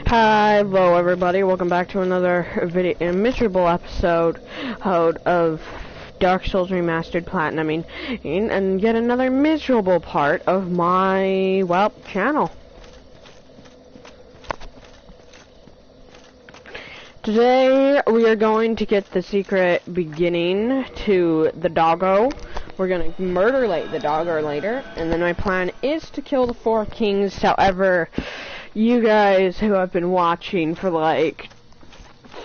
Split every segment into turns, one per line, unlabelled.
Hello everybody, welcome back to another video, miserable episode of Dark Souls Remastered Platinum, and yet another miserable part of my, well, channel. Today we are going to get the secret beginning to the doggo. We're gonna murder the doggo later, and then my plan is to kill the 4 kings. However, you guys who have been watching for like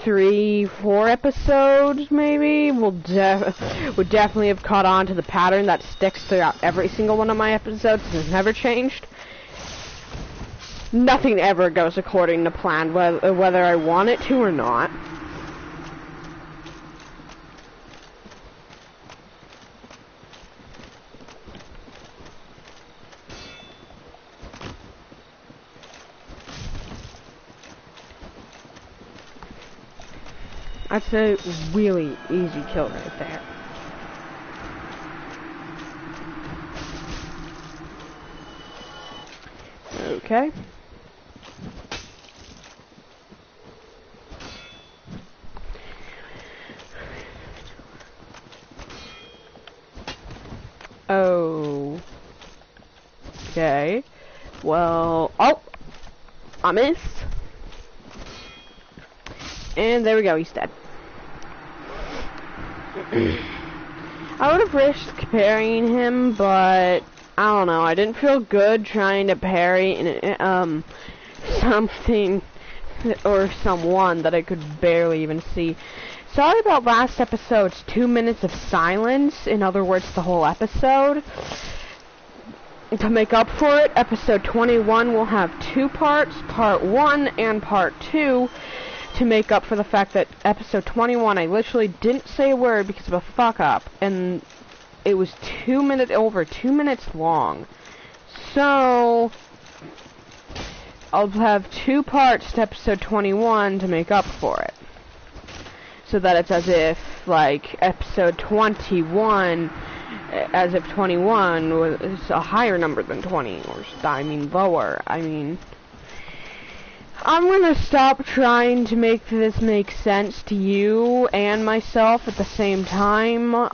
3-4 episodes maybe would definitely have caught on to the pattern that sticks throughout every single one of my episodes and has never changed. Nothing ever goes according to plan, whether I want it to or not. That's a really easy kill right there. Okay. Oh. Okay. Well, oh! I missed. And there we go, he's dead. I would have risked parrying him, but I don't know, I didn't feel good trying to parry something or someone that I could barely even see. Sorry about last episode's 2 minutes of silence, in other words, the whole episode. To make up for it, episode 21 will have 2 parts, part 1 and part 2. To make up for the fact that episode 21 I literally didn't say a word because of a fuck up, and it was over 2 minutes long. So I'll have 2 parts to episode 21 to make up for it, so that it's as if like episode 21, as if 21 was a higher number than 20, or I mean lower. I'm gonna stop trying to make this make sense to you and myself at the same time. The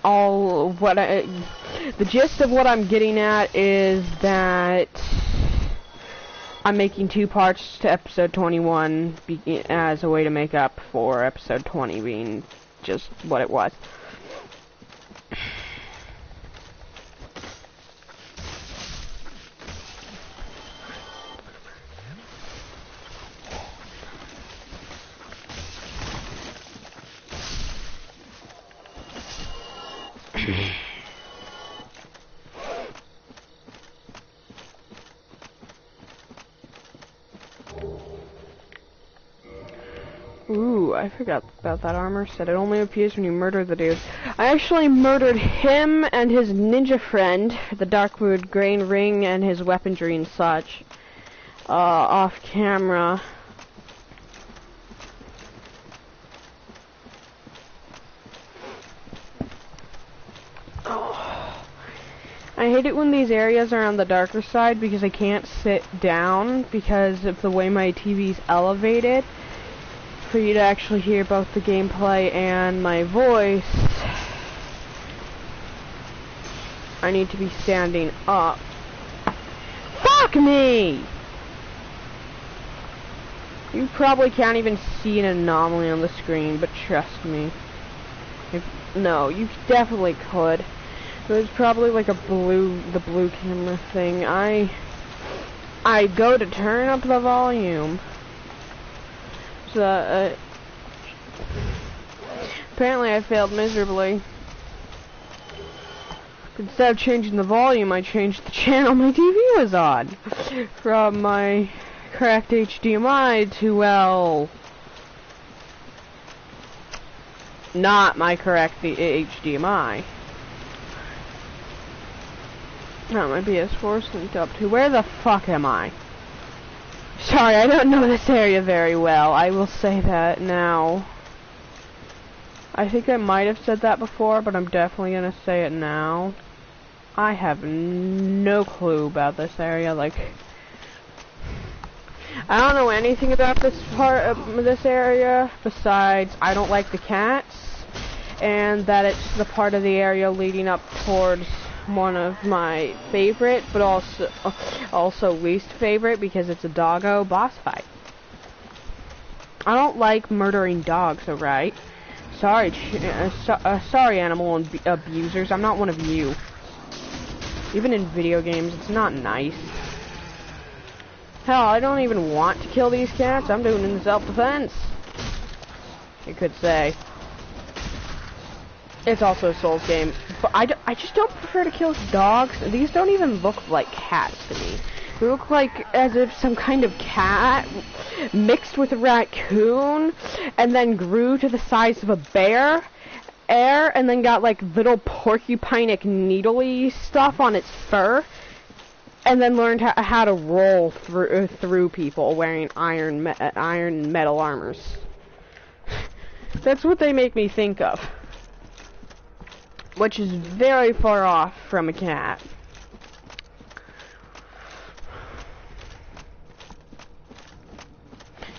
gist of what I'm getting at is that I'm making 2 parts to episode 21 as a way to make up for episode 20 being just what it was. Ooh, I forgot about that armor set. It only appears when you murder the dude. I actually murdered him and his ninja friend, the Darkwood Grain Ring, and his weaponry and such, off camera. Oh. I hate it when these areas are on the darker side because I can't sit down because of the way my TV's elevated. For you to actually hear both the gameplay and my voice, I need to be standing up. Fuck me! You probably can't even see an anomaly on the screen, but trust me. No, you definitely could. It was probably like the blue camera thing. I go to turn up the volume. Apparently I failed miserably. Instead of changing the volume, I changed the channel my TV was on. From my correct HDMI to, well, not my correct HDMI. Not my PS4 synced up to. Where the fuck am I? Sorry, I don't know this area very well. I will say that now. I think I might have said that before, but I'm definitely gonna say it now. I have no clue about this area. Like, I don't know anything about this part of this area besides I don't like the cats, and that it's the part of the area leading up towards one of my favorite, but also least favorite because it's a doggo boss fight. I don't like murdering dogs, alright? Sorry, sorry animal abusers, I'm not one of you. Even in video games, it's not nice. Hell, I don't even want to kill these cats, I'm doing it in self-defense. You could say. It's also a Souls game, but I just don't prefer to kill dogs. These don't even look like cats to me. They look like as if some kind of cat mixed with a raccoon and then grew to the size of a bear, and then got like little porcupine-ic needly stuff on its fur, and then learned how to roll through people wearing iron metal armors. That's what they make me think of. Which is very far off from a cat.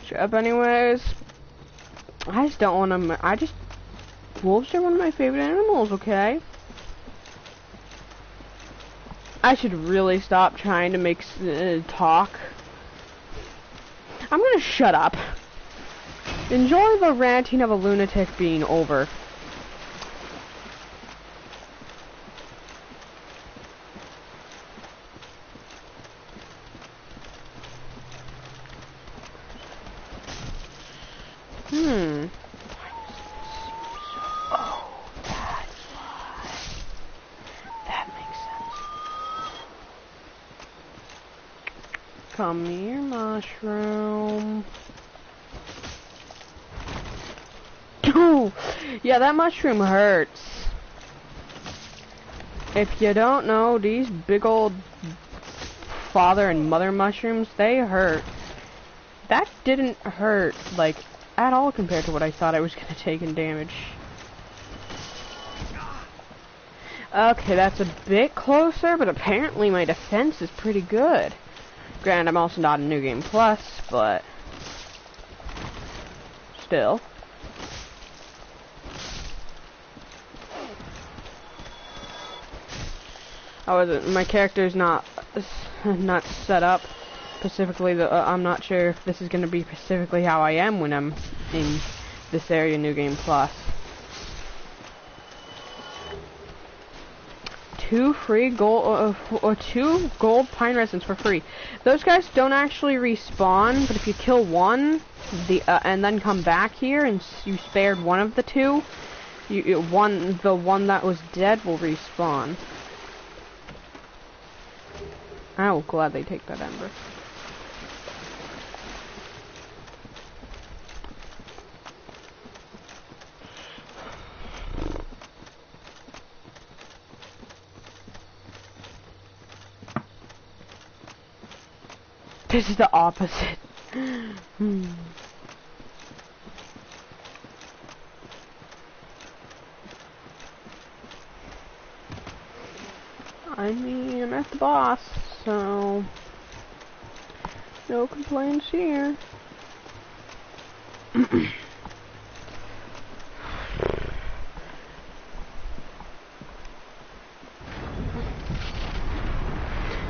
Shut up anyways. I just don't want to, wolves are one of my favorite animals, okay? I should really stop trying to make talk. I'm gonna shut up. Enjoy the ranting of a lunatic being over. Oh, that's why. That makes sense. Come here, mushroom. Oh, yeah, that mushroom hurts. If you don't know, these big old father and mother mushrooms, they hurt. That didn't hurt, like, at all compared to what I thought I was going to take in damage. Okay, that's a bit closer, but apparently my defense is pretty good. Granted, I'm also not a New Game Plus, but still. My character's not set up specifically. I'm not sure if this is going to be specifically how I am when I'm in this area, New Game Plus. 2 free gold, or 2 gold pine resins for free. Those guys don't actually respawn, but if you kill one, and then come back here and you spared one of the 2, the one that was dead will respawn. I will gladly take that ember. This is the opposite. I mean, I'm at the boss, so no complaints here. I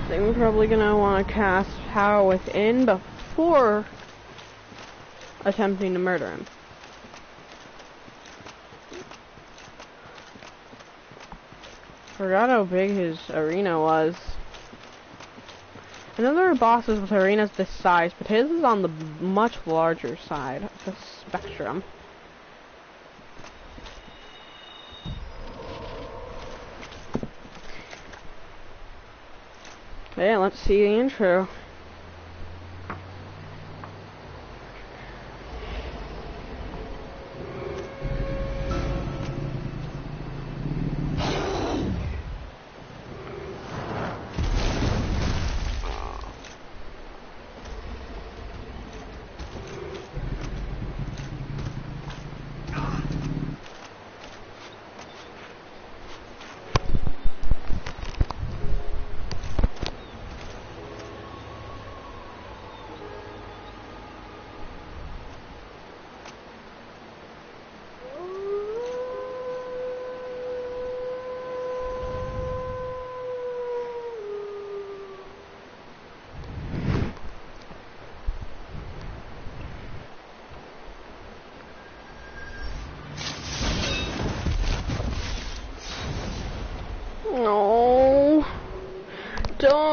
think we're probably gonna want to cast Power Within before attempting to murder him. Forgot how big his arena was. I know there are bosses with arenas this size, but his is on the much larger side of the spectrum. Yeah, let's see the intro.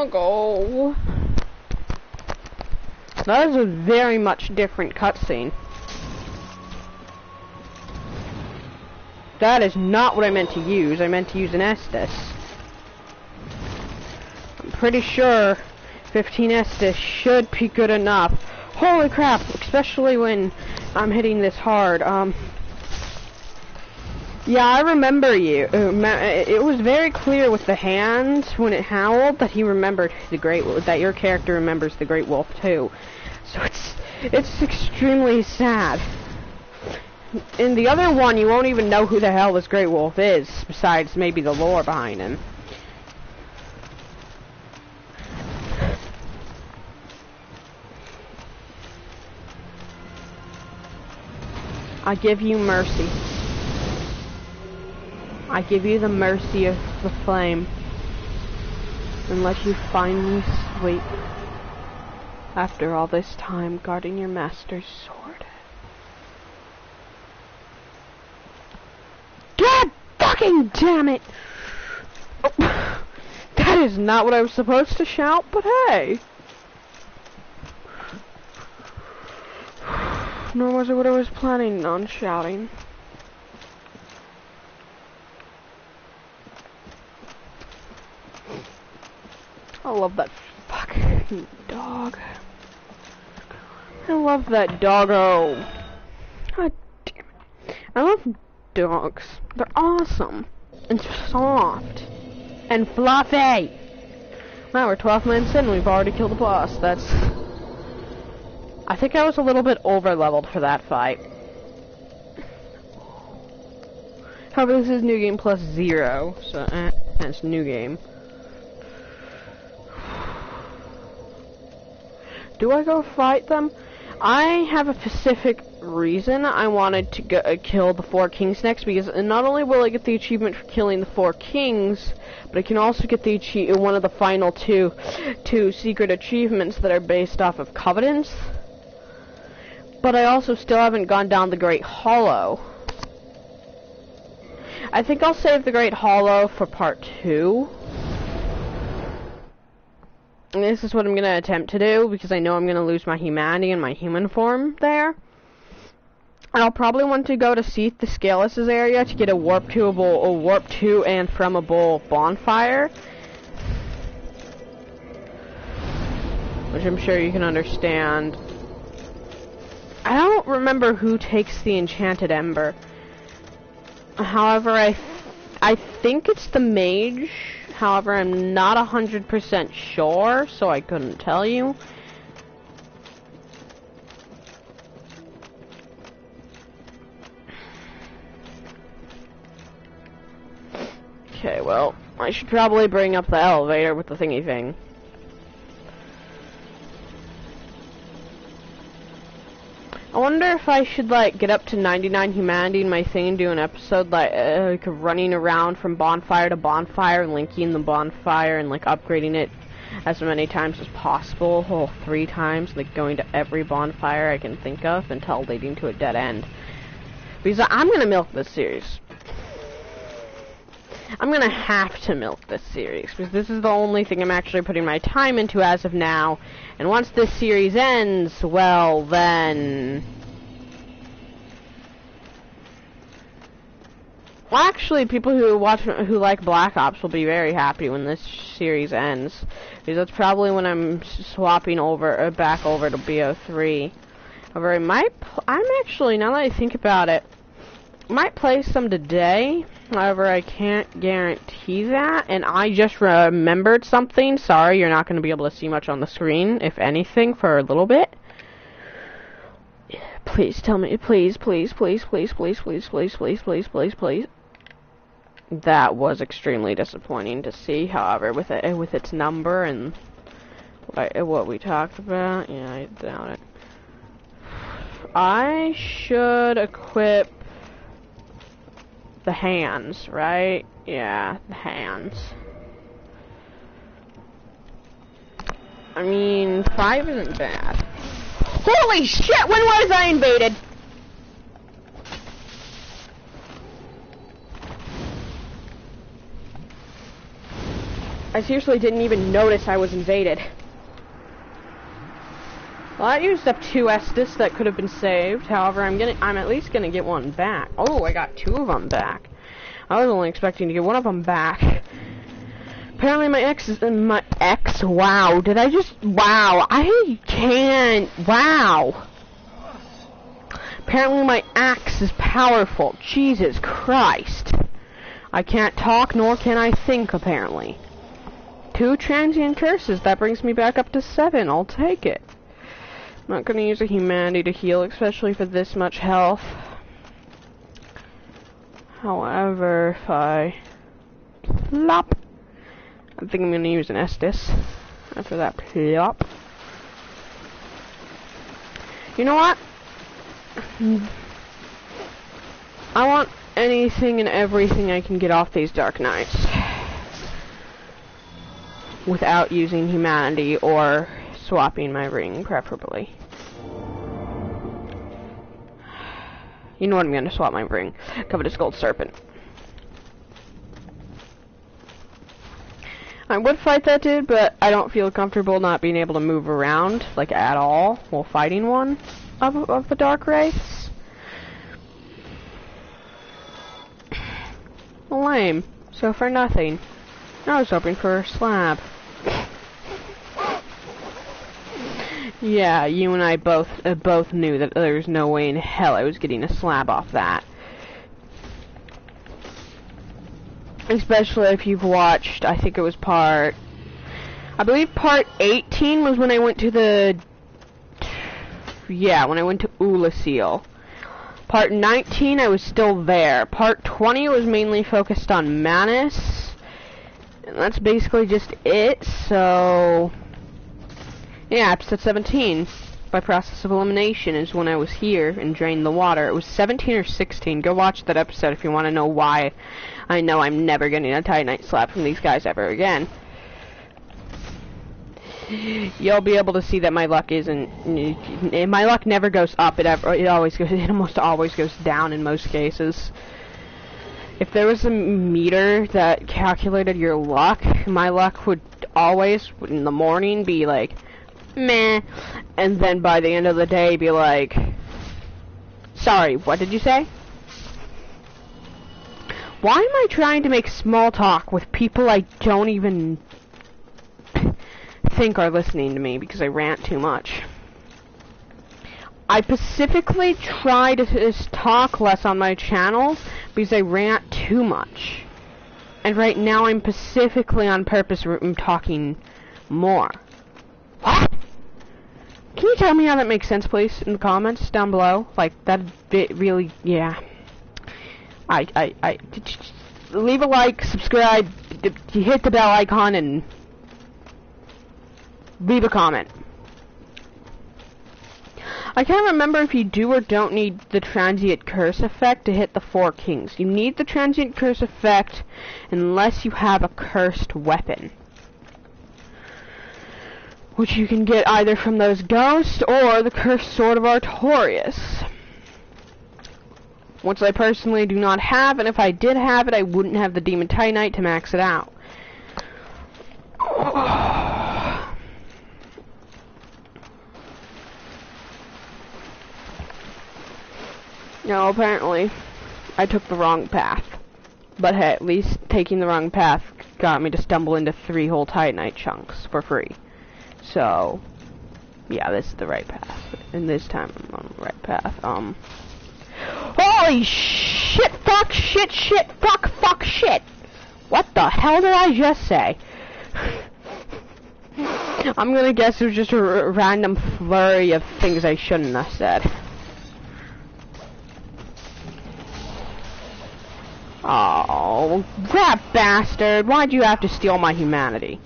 doggo. That is a very much different cutscene. That is not what I meant to use. I meant to use an Estus. I'm pretty sure 15 Estus should be good enough. Holy crap, especially when I'm hitting this hard. Yeah, I remember you. It was very clear with the hands when it howled that he remembered the Great Wolf, that your character remembers the Great Wolf too. So it's extremely sad. In the other one, you won't even know who the hell this Great Wolf is, besides maybe the lore behind him. I give you mercy. I give you the mercy of the flame, and let you finally sleep after all this time guarding your master's sword. God fucking damn it! Oh, that is not what I was supposed to shout, but hey! Nor was it what I was planning on shouting. I love that fucking dog. I love that doggo. God damn it. I love dogs. They're awesome. And soft. And fluffy. Wow, we're 12 minutes in and we've already killed the boss. That's... I think I was a little bit over-leveled for that fight. However, this is New Game plus 0, so it's New Game. Do I go fight them? I have a specific reason I wanted to go, kill the 4 kings next, because not only will I get the achievement for killing the 4 kings, but I can also get the one of the final two secret achievements that are based off of covenants. But I also still haven't gone down the Great Hollow. I think I'll save the Great Hollow for part 2. And this is what I'm going to attempt to do, because I know I'm going to lose my humanity and my human form there. And I'll probably want to go to Seath the Scaleless' area to get a warp to and from a bowl bonfire. Which I'm sure you can understand. I don't remember who takes the Enchanted Ember. However, I think it's the mage. However, I'm not 100% sure, so I couldn't tell you. Okay, well, I should probably bring up the elevator with the thingy thing. I wonder if I should, like, get up to 99 humanity in my thing and do an episode, like running around from bonfire to bonfire, linking the bonfire and, like, upgrading it as many times as possible, whole 3 times, like, going to every bonfire I can think of until leading to a dead end. Because I'm gonna milk this series. I'm gonna have to milk this series, because this is the only thing I'm actually putting my time into as of now, and once this series ends, well, then... Well, actually, people who like Black Ops will be very happy when this series ends, because that's probably when I'm swapping over, back over to BO3. However, I'm actually, now that I think about it, might play some today. However, I can't guarantee that, and I just remembered something. Sorry, you're not going to be able to see much on the screen, if anything, for a little bit. Please tell me, please, please, please, please, please, please, please, please, please, please, please. That was extremely disappointing to see. However, with its number and what we talked about, yeah, I doubt it. I should equip the hands, right? Yeah, the hands. I mean, 5 isn't bad. Holy shit, when was I invaded? I seriously didn't even notice I was invaded. Well, I used up 2 Estus that could have been saved. However, I'm at least gonna get one back. Oh, I got 2 of them back. I was only expecting to get 1 of them back. Apparently my ex, wow, did I just, wow, I can't, wow. Apparently my axe is powerful. Jesus Christ. I can't talk, nor can I think, apparently. 2 transient curses, that brings me back up to 7, I'll take it. I'm not gonna use a humanity to heal, especially for this much health. However, if I plop, I think I'm gonna use an Estus after that plop. You know what? I want anything and everything I can get off these Dark Knights without using humanity or swapping my ring, preferably. You know what, I'm gonna swap my ring. Covetous Gold Serpent. I would fight that dude, but I don't feel comfortable not being able to move around, like, at all, while fighting one of the Dark Wraiths. Lame. So for nothing. I was hoping for a slab. Yeah, you and I both knew that there was no way in hell I was getting a slab off that. Especially if you've watched, I think it was I believe part 18 was when I went to when I went to Ulasil. Part 19, I was still there. Part 20 was mainly focused on Manus. And that's basically just it, so... Yeah, episode 17, by process of elimination, is when I was here and drained the water. It was 17 or 16. Go watch that episode if you want to know why I know I'm never getting a Titanite slab from these guys ever again. You'll be able to see that my luck isn't... My luck never goes up. It almost always goes down in most cases. If there was a meter that calculated your luck, my luck would always, in the morning, be like... meh, and then by the end of the day be like, sorry, what did you say? Why am I trying to make small talk with people I don't even think are listening to me because I rant too much? I specifically try to talk less on my channel because I rant too much. And right now I'm specifically on purpose talking more. What? Can you tell me how that makes sense, please, in the comments down below? Like, that bit really, yeah. Leave a like, subscribe, hit the bell icon, and leave a comment. I can't remember if you do or don't need the transient curse effect to hit the 4 kings. You need the transient curse effect unless you have a cursed weapon, which you can get either from those ghosts or the cursed sword of Artorias. Which I personally do not have, and if I did have it, I wouldn't have the Demon Titanite to max it out. No, apparently, I took the wrong path. But hey, at least taking the wrong path got me to stumble into 3 whole Titanite chunks for free. So, yeah, this is the right path. And this time I'm on the right path. Holy shit, fuck, shit, fuck, shit! What the hell did I just say? I'm gonna guess it was just a random flurry of things I shouldn't have said. Oh, that bastard! Why'd you have to steal my humanity?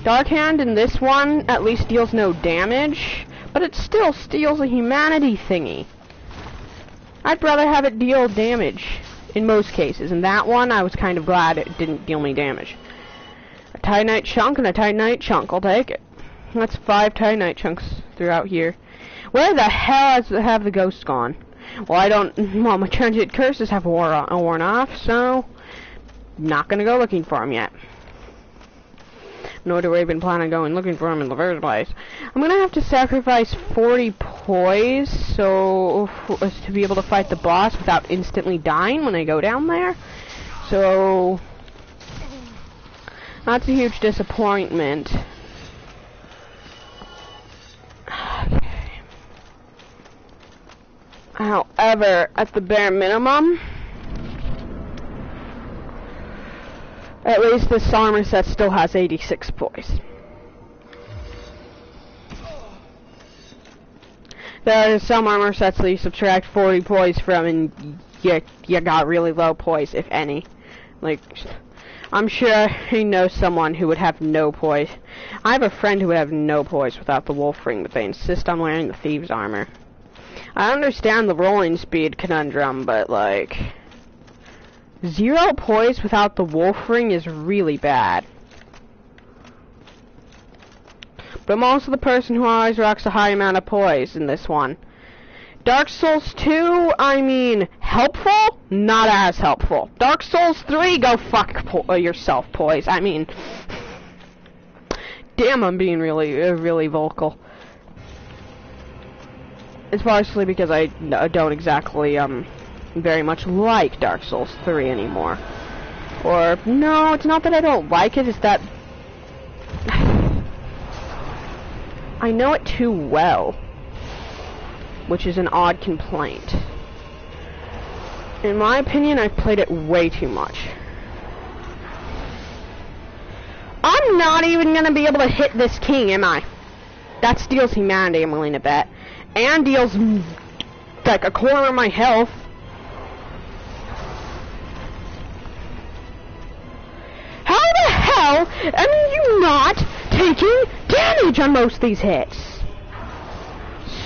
Dark Hand in this one at least deals no damage, but it still steals a humanity thingy. I'd rather have it deal damage in most cases. In that one, I was kind of glad it didn't deal me damage. A Titanite chunk and a Titanite chunk, I'll take it. That's 5 Titanite chunks throughout here. Where the hell have the ghosts gone? Well, my transient curses have worn off, so not gonna go looking for them yet. nor do I even plan on going looking for him in the first place. I'm gonna have to sacrifice 40 poise so as to be able to fight the boss without instantly dying when I go down there. So that's a huge disappointment. Okay. However, at the bare minimum, at least this armor set still has 86 poise. There are some armor sets that you subtract 40 poise from and you got really low poise, if any. Like, I'm sure I know someone who would have no poise. I have a friend who would have no poise without the wolf ring, but they insist on wearing the thieves armor. I understand the rolling speed conundrum, but like, 0 poise without the wolf ring is really bad. But I'm also the person who always rocks a high amount of poise in this one. Dark Souls 2, I mean, helpful? Not as helpful. Dark Souls 3, go fuck yourself, poise. I mean, damn, I'm being really vocal. It's partially because I don't exactly, very much like Dark Souls 3 anymore. Or, no, it's not that I don't like it, it's that I know it too well, which is an odd complaint. In my opinion, I've played it way too much. I'm not even gonna be able to hit this king, am I? That steals humanity, I'm willing to bet. And deals like a quarter of my health. How the hell am you not taking damage on most of these hits?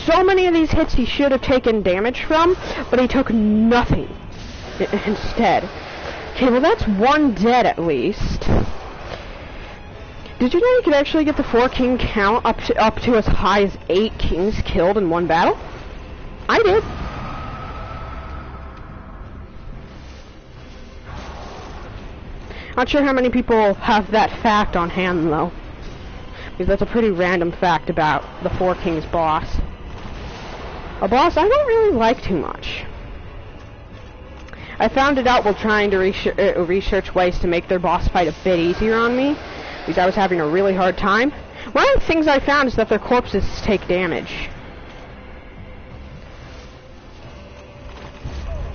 So many of these hits he should have taken damage from, but he took nothing instead. Okay, well that's one dead at least. Did you know you could actually get the 4-king count up to as high as 8 kings killed in one battle? I did. Not sure how many people have that fact on hand though, because that's a pretty random fact about the 4 Kings boss. A boss I don't really like too much. I found it out while trying to research ways to make their boss fight a bit easier on me, because I was having a really hard time. One of the things I found is that their corpses take damage.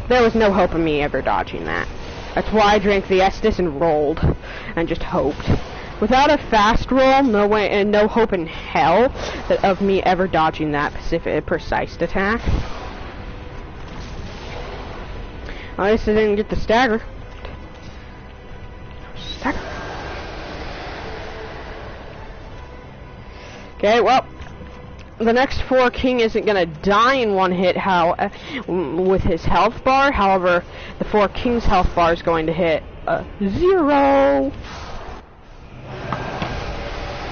There was no hope of me ever dodging that. That's why I drank the Estus and rolled, and just hoped. Without a fast roll, no way and no hope in hell of me ever dodging that precise attack. At least I didn't get the stagger. Stagger. Okay, well, the next 4 king isn't gonna die in one hit with his health bar. However, the 4 king's health bar is going to hit 0.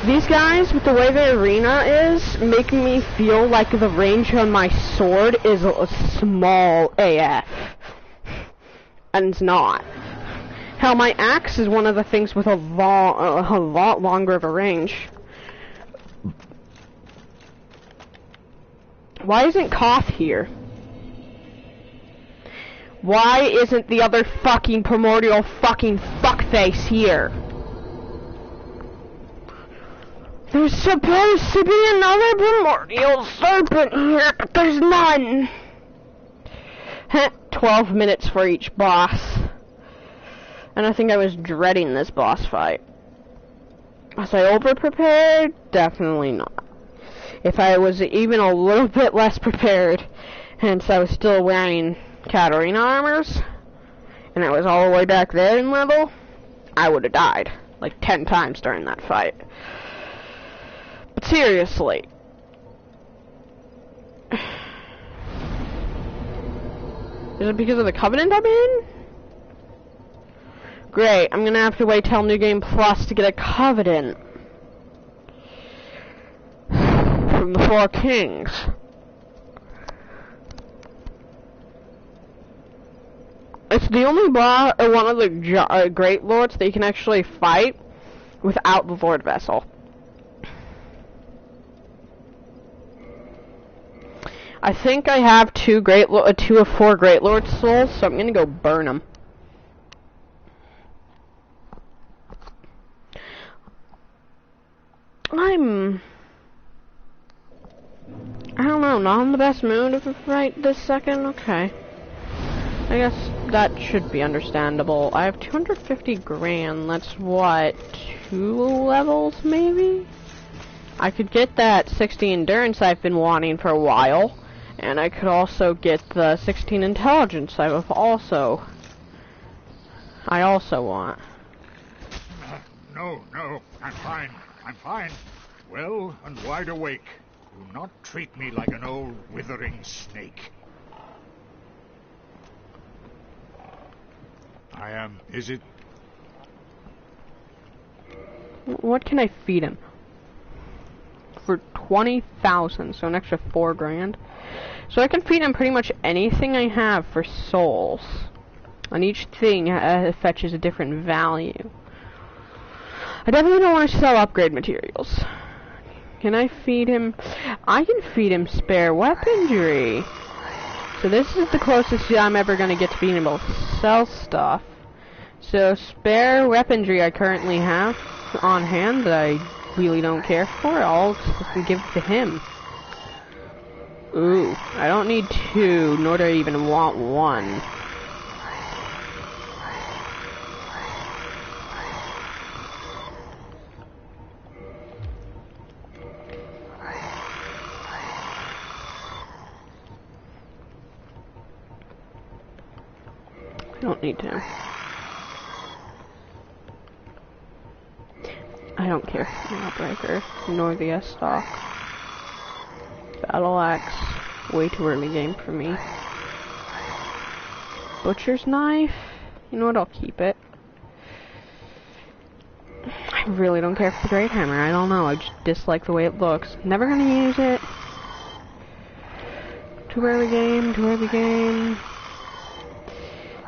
These guys, with the way the arena is, making me feel like the range on my sword is a small AF. And it's not. Hell, my axe is one of the things with a lot longer of a range. Why isn't Koth here? Why isn't the other fucking primordial fucking fuckface here? There's supposed to be another primordial serpent here, but there's none. 12 minutes for each boss. And I think I was dreading this boss fight. Was I over-prepared? Definitely not. If I was even a little bit less prepared, hence I was still wearing Katarina armors, and I was all the way back there in level, I would have died, like 10 times during that fight. But seriously. Is it because of the Covenant I'm in? Great, I'm gonna have to wait till New Game Plus to get a Covenant. From the 4 Kings. It's the only one of the Great Lords that you can actually fight without the Lord Vessel. I think I have two of 4 Great Lord souls, so I'm gonna go burn them. I don't know, not in the best mood right this second. Okay. I guess that should be understandable. I have 250 grand. That's what, 2 levels maybe? I could get that 60 endurance I've been wanting for a while, and I could also get the 16 intelligence I also want.
No, I'm fine. Well and wide awake. Do not treat me like an old withering snake. Is it?
What can I feed him? For 20,000, so an extra 4 grand. So I can feed him pretty much anything I have for souls. And each thing fetches a different value. I definitely don't want to sell upgrade materials. Can I feed him? I can feed him spare weaponry. So this is the closest I'm ever going to get to being able to sell stuff. So spare weaponry I currently have on hand that I really don't care for, I'll just give it to him. Ooh, I don't need 2, nor do I even want 1. I don't need to. I don't care for the Outbreaker, nor the S-Stock. Battle Axe, way too early game for me. Butcher's Knife, you know what, I'll keep it. I really don't care for the Great Hammer, I don't know, I just dislike the way it looks. Never gonna use it. Too early game.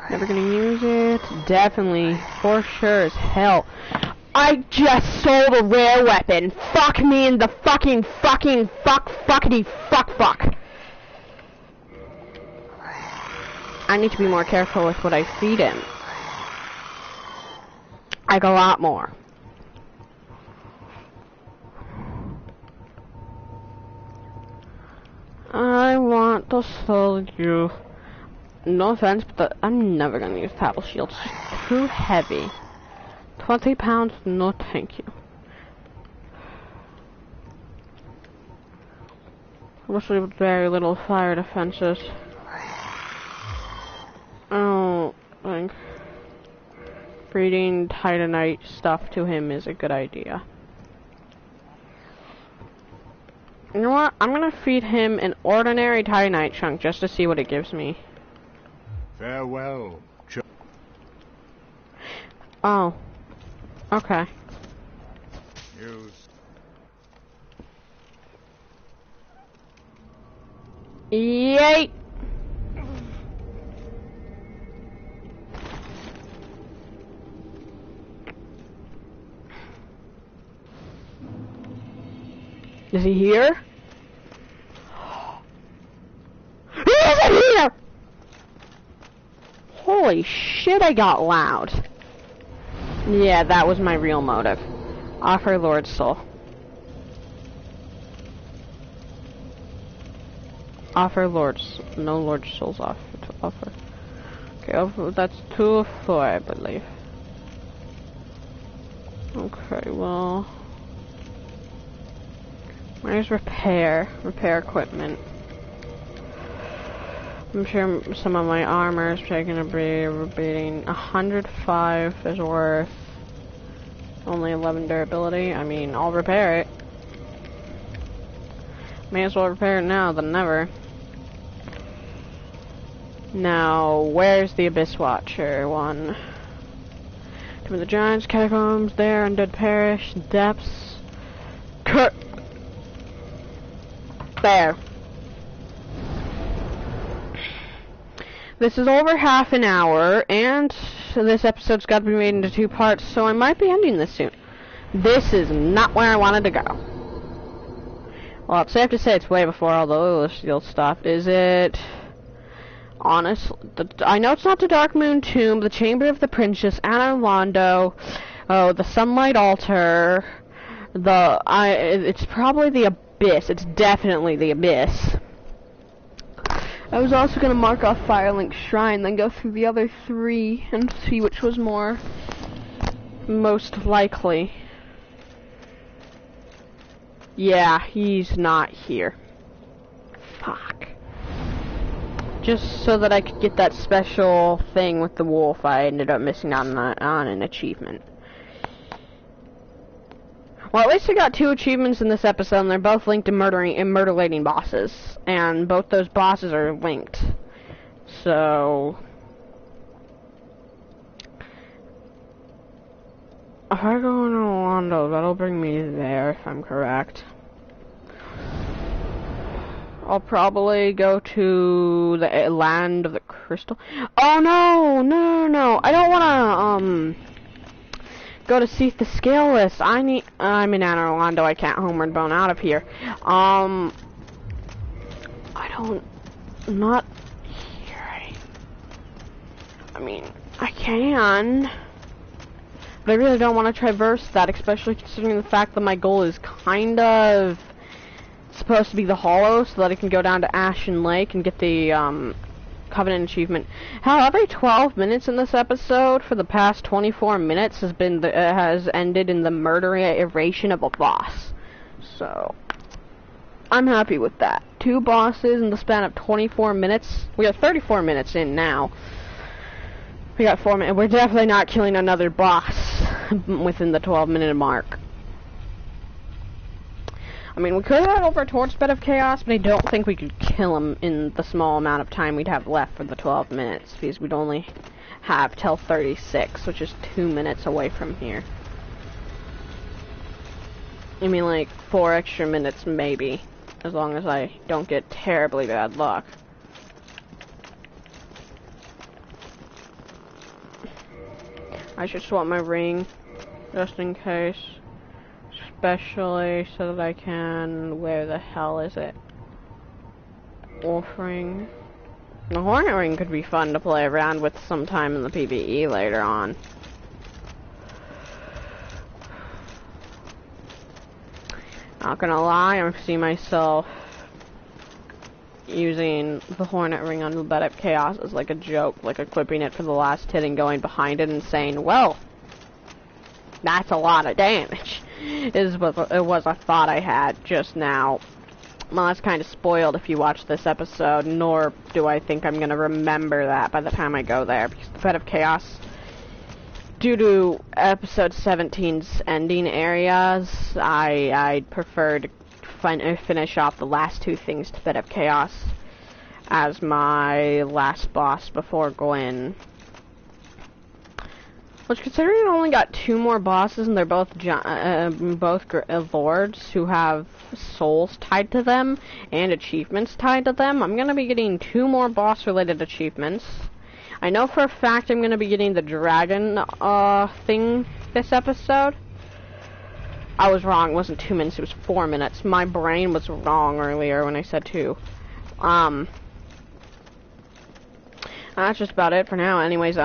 Never gonna use it. Definitely, for sure as hell. I just sold a rare weapon. Fuck me in the fucking fuckity fuck. I need to be more careful with what I feed him. Like a lot more. I want to sell you. No offense, but I'm never gonna use Paddle Shield. It's just too heavy. 20 pounds? No, thank you. Mostly with very little fire defenses. I don't think breeding Titanite stuff to him is a good idea. You know what? I'm gonna feed him an ordinary Titanite chunk just to see what it gives me.
Farewell.
Oh. Okay.
Use.
Yay! Is he here? He isn't here! Holy shit, I got loud. Yeah, that was my real motive. Offer Lord Soul. Offer Lords. No Lord Souls offer to offer. Okay, that's 2 of 4, I believe. Okay, well... Where's repair? Repair equipment. I'm sure some of my armor is taking a beating. 105 is worth only 11 durability. I mean, I'll repair it. May as well repair it now than never. Now, where's the Abyss Watcher one? Tomb of the Giants, Catacombs, there, Undead Parish, Depths. There. This is over half an hour, and this episode's got to be made into 2 parts, so I might be ending this soon. This is not where I wanted to go. Well, it's safe to say it's way before all the other shield stuff. Is it? Honestly, I know it's not the Dark Moon Tomb, the Chamber of the Princess, Anna Londo, oh, the Sunlight Altar, it's probably the Abyss. It's definitely the Abyss. I was also going to mark off Firelink Shrine, then go through the other three and see which was most likely. Yeah, he's not here. Fuck. Just so that I could get that special thing with the wolf, I ended up missing out on an achievement. Well, at least I got 2 achievements in this episode, and they're both linked to mutilating bosses. And both those bosses are linked. So... if I go into Londo, that'll bring me there, if I'm correct. I'll probably go to the land of the crystal. Oh no! I don't wanna go to see the scale list. I'm in Anna Londo. I can't homeward bone out of here. Not here. I mean, I can. But I really don't want to traverse that, especially considering the fact that my goal is kind of supposed to be the Hollow, so that I can go down to Ashen Lake and get the Covenant achievement. Hell, every 12 minutes in this episode for the past 24 minutes has ended in the murderation of a boss. So I'm happy with that. 2 bosses in the span of 24 minutes. We are 34 minutes in now. We got 4 minutes. We're definitely not killing another boss within the 12-minute mark. I mean, we could head over towards Bed of Chaos, but I don't think we could kill him in the small amount of time we'd have left for the 12 minutes, because we'd only have till 36, which is 2 minutes away from here. I mean, like, 4 extra minutes, maybe, as long as I don't get terribly bad luck. I should swap my ring, just in case. Especially so that I can... where the hell is it? Wolf ring. The Hornet ring could be fun to play around with sometime in the PvE later on. Not gonna lie, I see myself using the Hornet ring on the Bed of Chaos as like a joke, like equipping it for the last hit and going behind it and saying, well, that's a lot of damage. It was a thought I had just now. Well, that's kind of spoiled if you watch this episode, nor do I think I'm going to remember that by the time I go there, because the Bed of Chaos, due to episode 17's ending areas, I'd prefer to finish off the last 2 things to Bed of Chaos as my last boss before Gwen. Which, considering I only got 2 more bosses and they're both lords who have souls tied to them and achievements tied to them, I'm gonna be getting 2 more boss-related achievements. I know for a fact I'm gonna be getting the dragon thing this episode. I was wrong. It wasn't 2 minutes. It was 4 minutes. My brain was wrong earlier when I said 2. That's just about it for now. Anyways,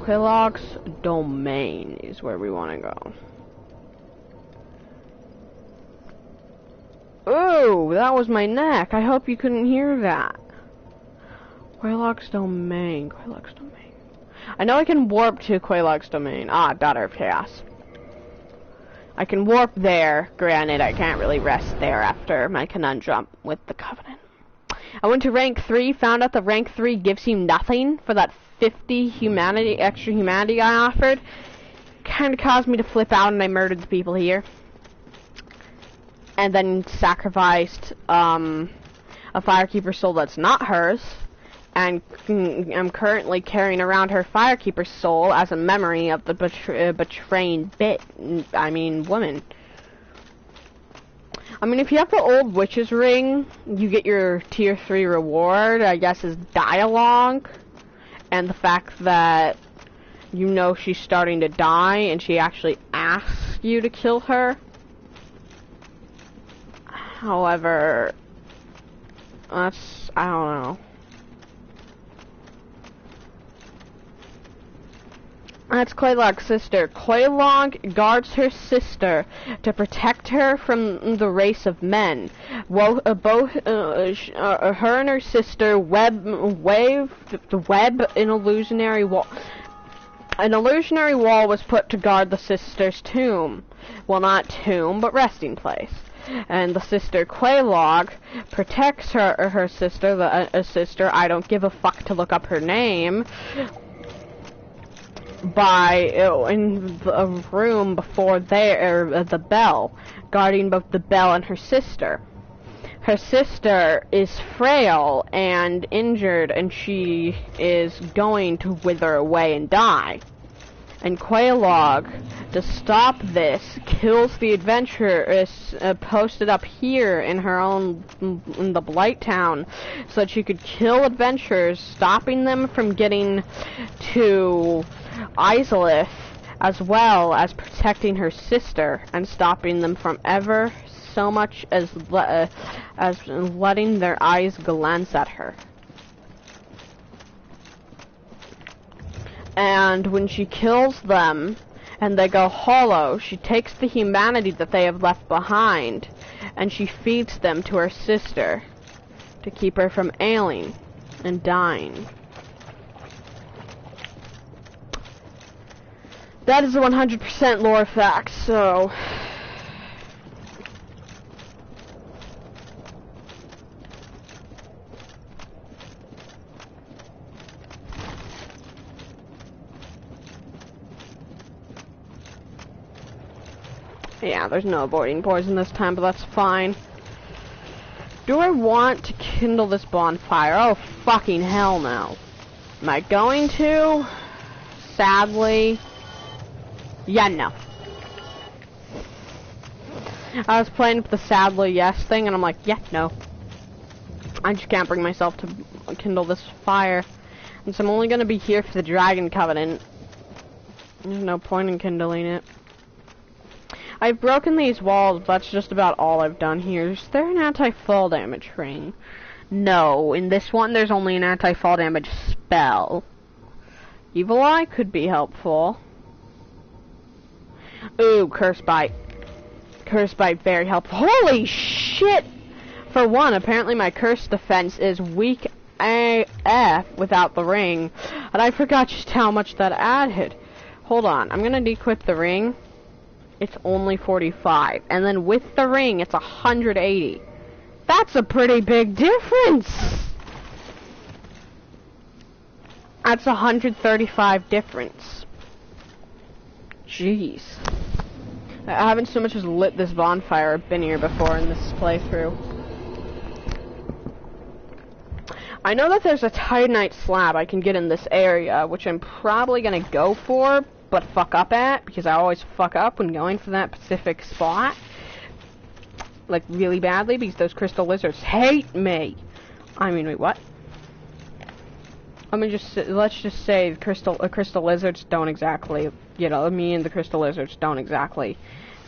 Quillog's Domain is where we want to go. Ooh, that was my neck. I hope you couldn't hear that. Quillog's Domain. I know I can warp to Quillog's Domain. Ah, Daughter of Chaos. I can warp there. Granted, I can't really rest there after my conundrum with the Covenant. I went to rank 3, found out that rank 3 gives you nothing for that 50 extra humanity I offered. Kind of caused me to flip out, and I murdered the people here. And then sacrificed a Firekeeper soul that's not hers. And I'm currently carrying around her Firekeeper soul as a memory of the betraying woman. I mean, if you have the old Witch's Ring, you get your tier 3 reward, I guess, is dialogue. And the fact that you know she's starting to die, and she actually asks you to kill her. However, I don't know. That's Quelaag's sister. Quelaag guards her sister to protect her from the race of men. Both her and her sister waved the web in illusionary wall. An illusionary wall was put to guard the sister's tomb. Well, not tomb, but resting place. And the sister Quelaag protects her sister, the sister. I don't give a fuck to look up her name. In a room before there, the bell, guarding both the bell and her sister. Her sister is frail and injured, and she is going to wither away and die. And Quelaag, to stop this, kills the adventuress posted up here in her own, in the Blight Town, so that she could kill adventurers, stopping them from getting to Izalith, as well as protecting her sister, and stopping them from ever so much as letting their eyes glance at her. And when she kills them, and they go hollow, she takes the humanity that they have left behind, and she feeds them to her sister, to keep her from ailing and dying. That is a 100% lore fact, so... Yeah, there's no avoiding poison this time, but that's fine. Do I want to kindle this bonfire? Oh, fucking hell no. Am I going to? Sadly. Yeah, no. I was playing with the sadly yes thing, and I'm like, yeah, no. I just can't bring myself to kindle this fire. And so I'm only going to be here for the Dragon Covenant. There's no point in kindling it. I've broken these walls, that's just about all I've done here. Is there an anti-fall damage ring? No, in this one there's only an anti-fall damage spell. Evil Eye could be helpful. Ooh, Curse Bite. Curse Bite, very helpful. Holy shit! For one, apparently my curse defense is weak AF without the ring. And I forgot just how much that added. Hold on, I'm gonna de-equip the ring. It's only 45. And then with the ring, it's 180. That's a pretty big difference! That's 135 difference. Jeez. I haven't so much as lit this bonfire. I've been here before in this playthrough. I know that there's a Titanite slab I can get in this area, which I'm probably gonna go for, but fuck up at, because I always fuck up when going for that specific spot. Like, really badly, because those crystal lizards hate me. I mean, wait, what? Let's just say crystal lizards don't exactly, you know, me and the crystal lizards don't exactly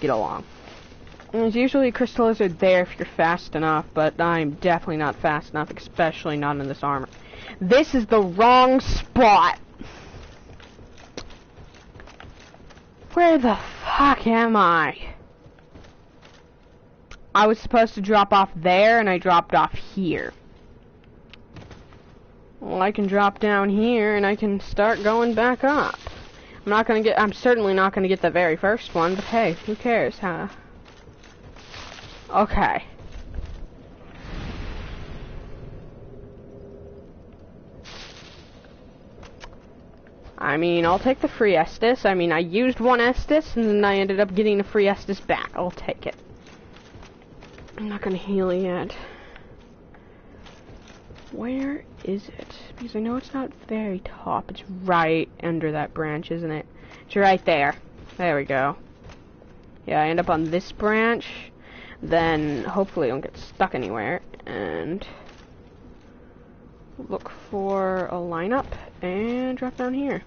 get along. There's usually a crystal lizard there if you're fast enough, but I'm definitely not fast enough, especially not in this armor. This is the wrong spot! Where the fuck am I? I was supposed to drop off there, and I dropped off here. Well, I can drop down here, and I can start going back up. I'm certainly not gonna get the very first one, but hey, who cares, huh? Okay. I mean, I'll take the free Estus. I mean, I used one Estus, and then I ended up getting a free Estus back. I'll take it. I'm not gonna heal yet. Where is it? Because I know it's not very top. It's right under that branch, isn't it? It's right there. There we go. Yeah, I end up on this branch. Then, hopefully I don't get stuck anywhere. And look for a lineup and drop down here.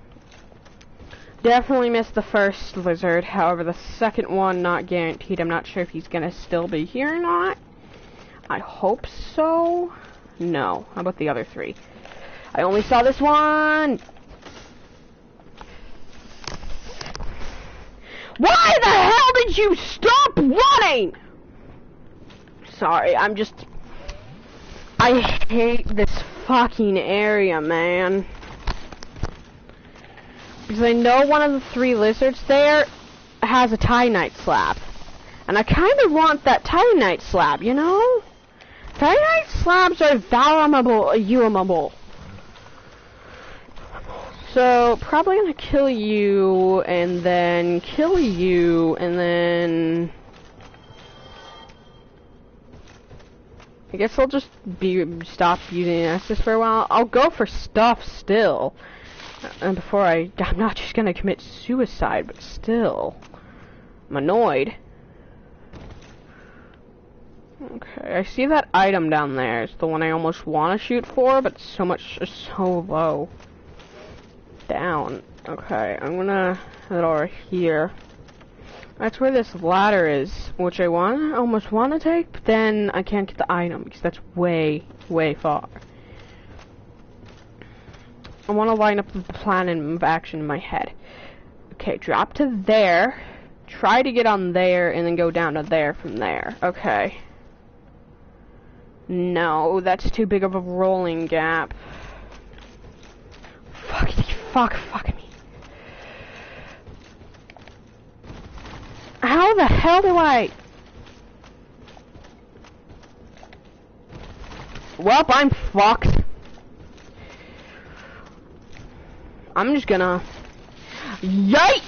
Definitely missed the first lizard. However, the second one, not guaranteed. I'm not sure if he's gonna still be here or not. I hope so. No. How about the other three? I only saw this one! Why the hell did you stop running? Sorry, I hate this fucking area, man. Because I know one of the three lizards there has a Titanite slab. And I kind of want that Titanite slab, you know? Titanite slabs are valuable. So, probably gonna kill you, and then kill you, and then... I guess I'll just stop using Estus for a while. I'll go for stuff still. And before I'm not just gonna commit suicide, but still. I'm annoyed. Okay, I see that item down there. It's the one I almost want to shoot for, but so low. Down. Okay, I'm gonna head over here. That's where this ladder is, which I almost want to take, but then I can't get the item because that's way, way far. I want to line up the plan of action in my head. Okay, drop to there, try to get on there, and then go down to there from there. Okay. No, that's too big of a rolling gap. Fuck me. How the hell do I... Well, I'm fucked. I'm just gonna... Yike!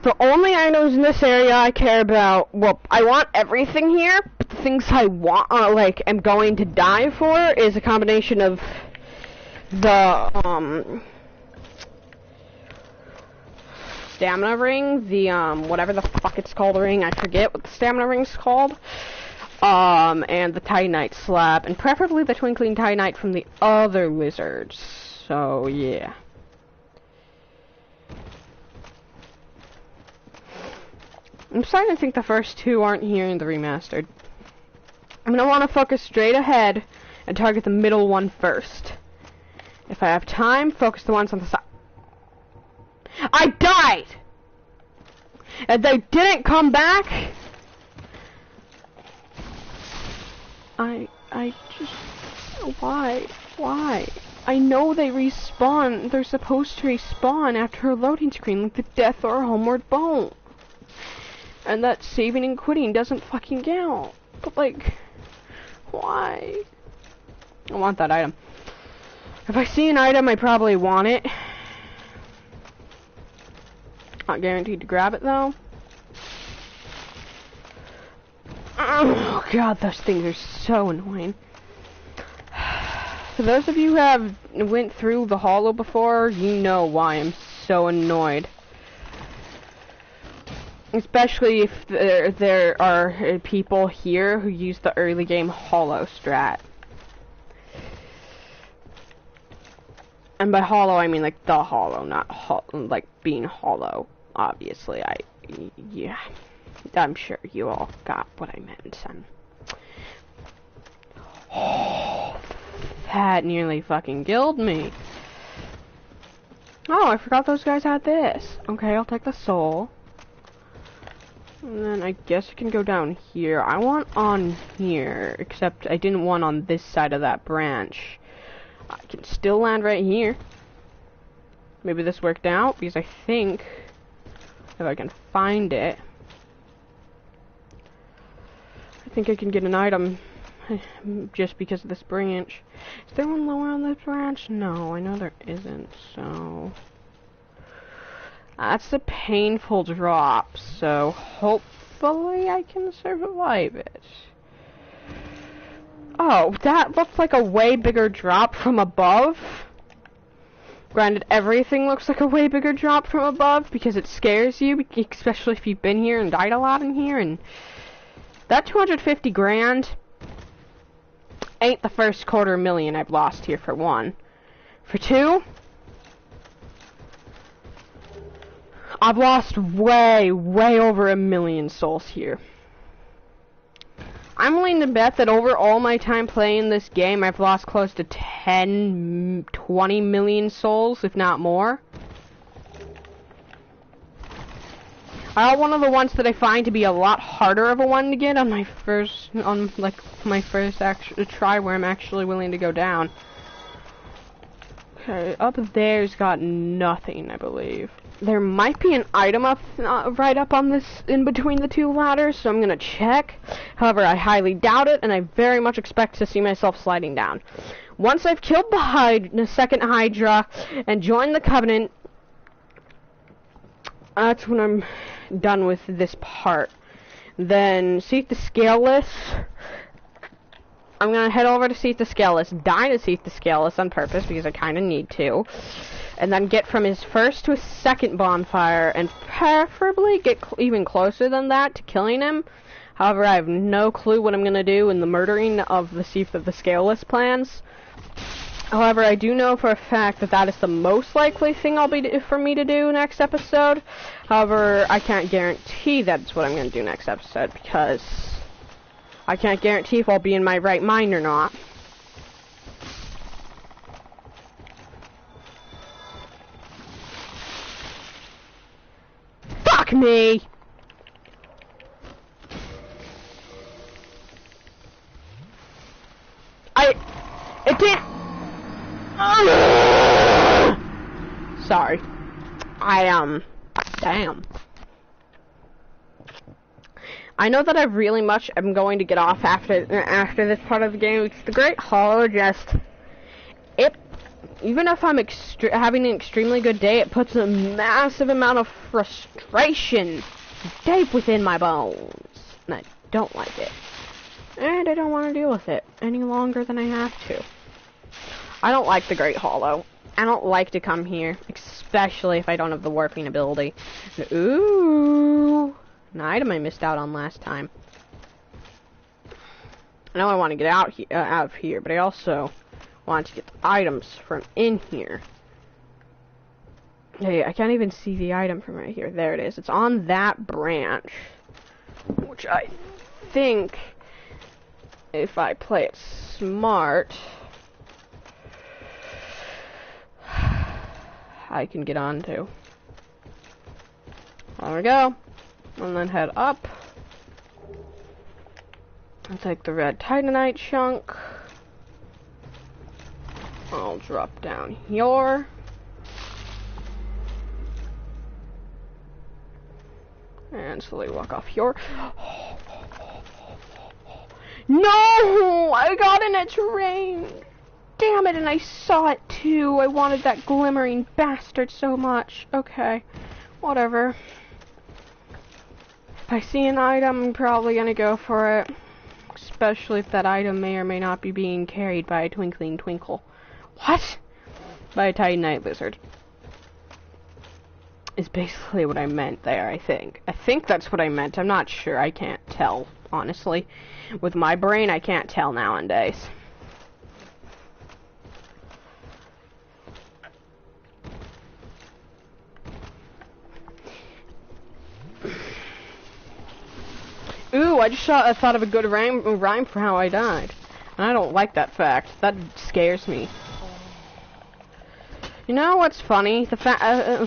The only items in this area I care about, well, I want everything here, but the things I want, I'm going to die for is a combination of the, stamina ring, the, whatever the fuck it's called ring, I forget what the stamina ring's called, and the Titanite slab, and preferably the twinkling Titanite from the other lizards, so, yeah. I'm starting to think the first two aren't here in the remastered. I'm gonna want to focus straight ahead and target the middle one first. If I have time, focus the ones on the side. I died! And they didn't come back? I just... Why? I know they respawn. They're supposed to respawn after a loading screen like the death or a homeward bone. And that saving and quitting doesn't fucking count. But like, why? I want that item. If I see an item, I probably want it. Not guaranteed to grab it though. Oh god, those things are so annoying. For those of you who have went through the hollow before, you know why I'm so annoyed. Especially if there are people here who use the early game hollow strat. And by hollow, I mean like the hollow, not like being hollow. Obviously, yeah. I'm sure you all got what I meant, son. Oh, that nearly fucking killed me. Oh, I forgot those guys had this. Okay, I'll take the soul. And then I guess I can go down here. I want on here, except I didn't want on this side of that branch. I can still land right here. Maybe this worked out, because I think if I can find it, I think I can get an item just because of this branch. Is there one lower on this branch? No, I know there isn't, so... That's a painful drop, so hopefully I can survive it. Oh, that looks like a way bigger drop from above. Granted, everything looks like a way bigger drop from above because it scares you, especially if you've been here and died a lot in here. And that 250 grand, ain't the first $250,000 I've lost here, for one. For two, I've lost way over 1,000,000 souls here. I'm willing to bet that over all my time playing this game, I've lost close to 10, 20 million souls, if not more. One of the ones that I find to be a lot harder of a one to get on my first, actual try where I'm actually willing to go down. Okay, up there's got nothing, I believe. There might be an item up, right up on this, in between the two ladders, so I'm gonna check. However, I highly doubt it, and I very much expect to see myself sliding down. Once I've killed the second Hydra and joined the Covenant, that's when I'm done with this part. Then, Seek the Scaleless. I'm gonna head over to Seek the Scaleless, die to Seek the Scaleless on purpose, because I kinda need to. And then get from his first to his second bonfire, and preferably get even closer than that to killing him. However, I have no clue what I'm gonna do in the murdering of the Seek of the Scaleless plans. However, I do know for a fact that that is the most likely thing for me to do next episode. However, I can't guarantee that's what I'm going to do next episode, because I can't guarantee if I'll be in my right mind or not. Fuck me! It did. Sorry. Damn. I know that I really much am going to get off after this part of the game. It's the Great Hollow. Even if I'm having an extremely good day, it puts a massive amount of frustration deep within my bones, and I don't like it. And I don't want to deal with it any longer than I have to. I don't like the Great Hollow. I don't like to come here, especially if I don't have the warping ability. Ooh, an item I missed out on last time. I know I want to get out of here, but I also want to get the items from in here. Hey, I can't even see the item from right here. There it is. It's on that branch, which I think, if I play it smart, I can get onto. There we go. And then head up. I'll take the red titanite chunk. I'll drop down here. And slowly walk off here. No! I got in its range! Damn it, and I saw it too. I wanted that glimmering bastard so much. Okay, whatever. If I see an item, I'm probably gonna go for it. Especially if that item may or may not be being carried by a twinkling twinkle. What? By a titanite lizard. Is basically what I meant there, I think. I think that's what I meant. I'm not sure. I can't tell, honestly. With my brain, I can't tell nowadays. Ooh, I just thought of a good rhyme for how I died. And I don't like that fact. That scares me. You know what's funny? The fact that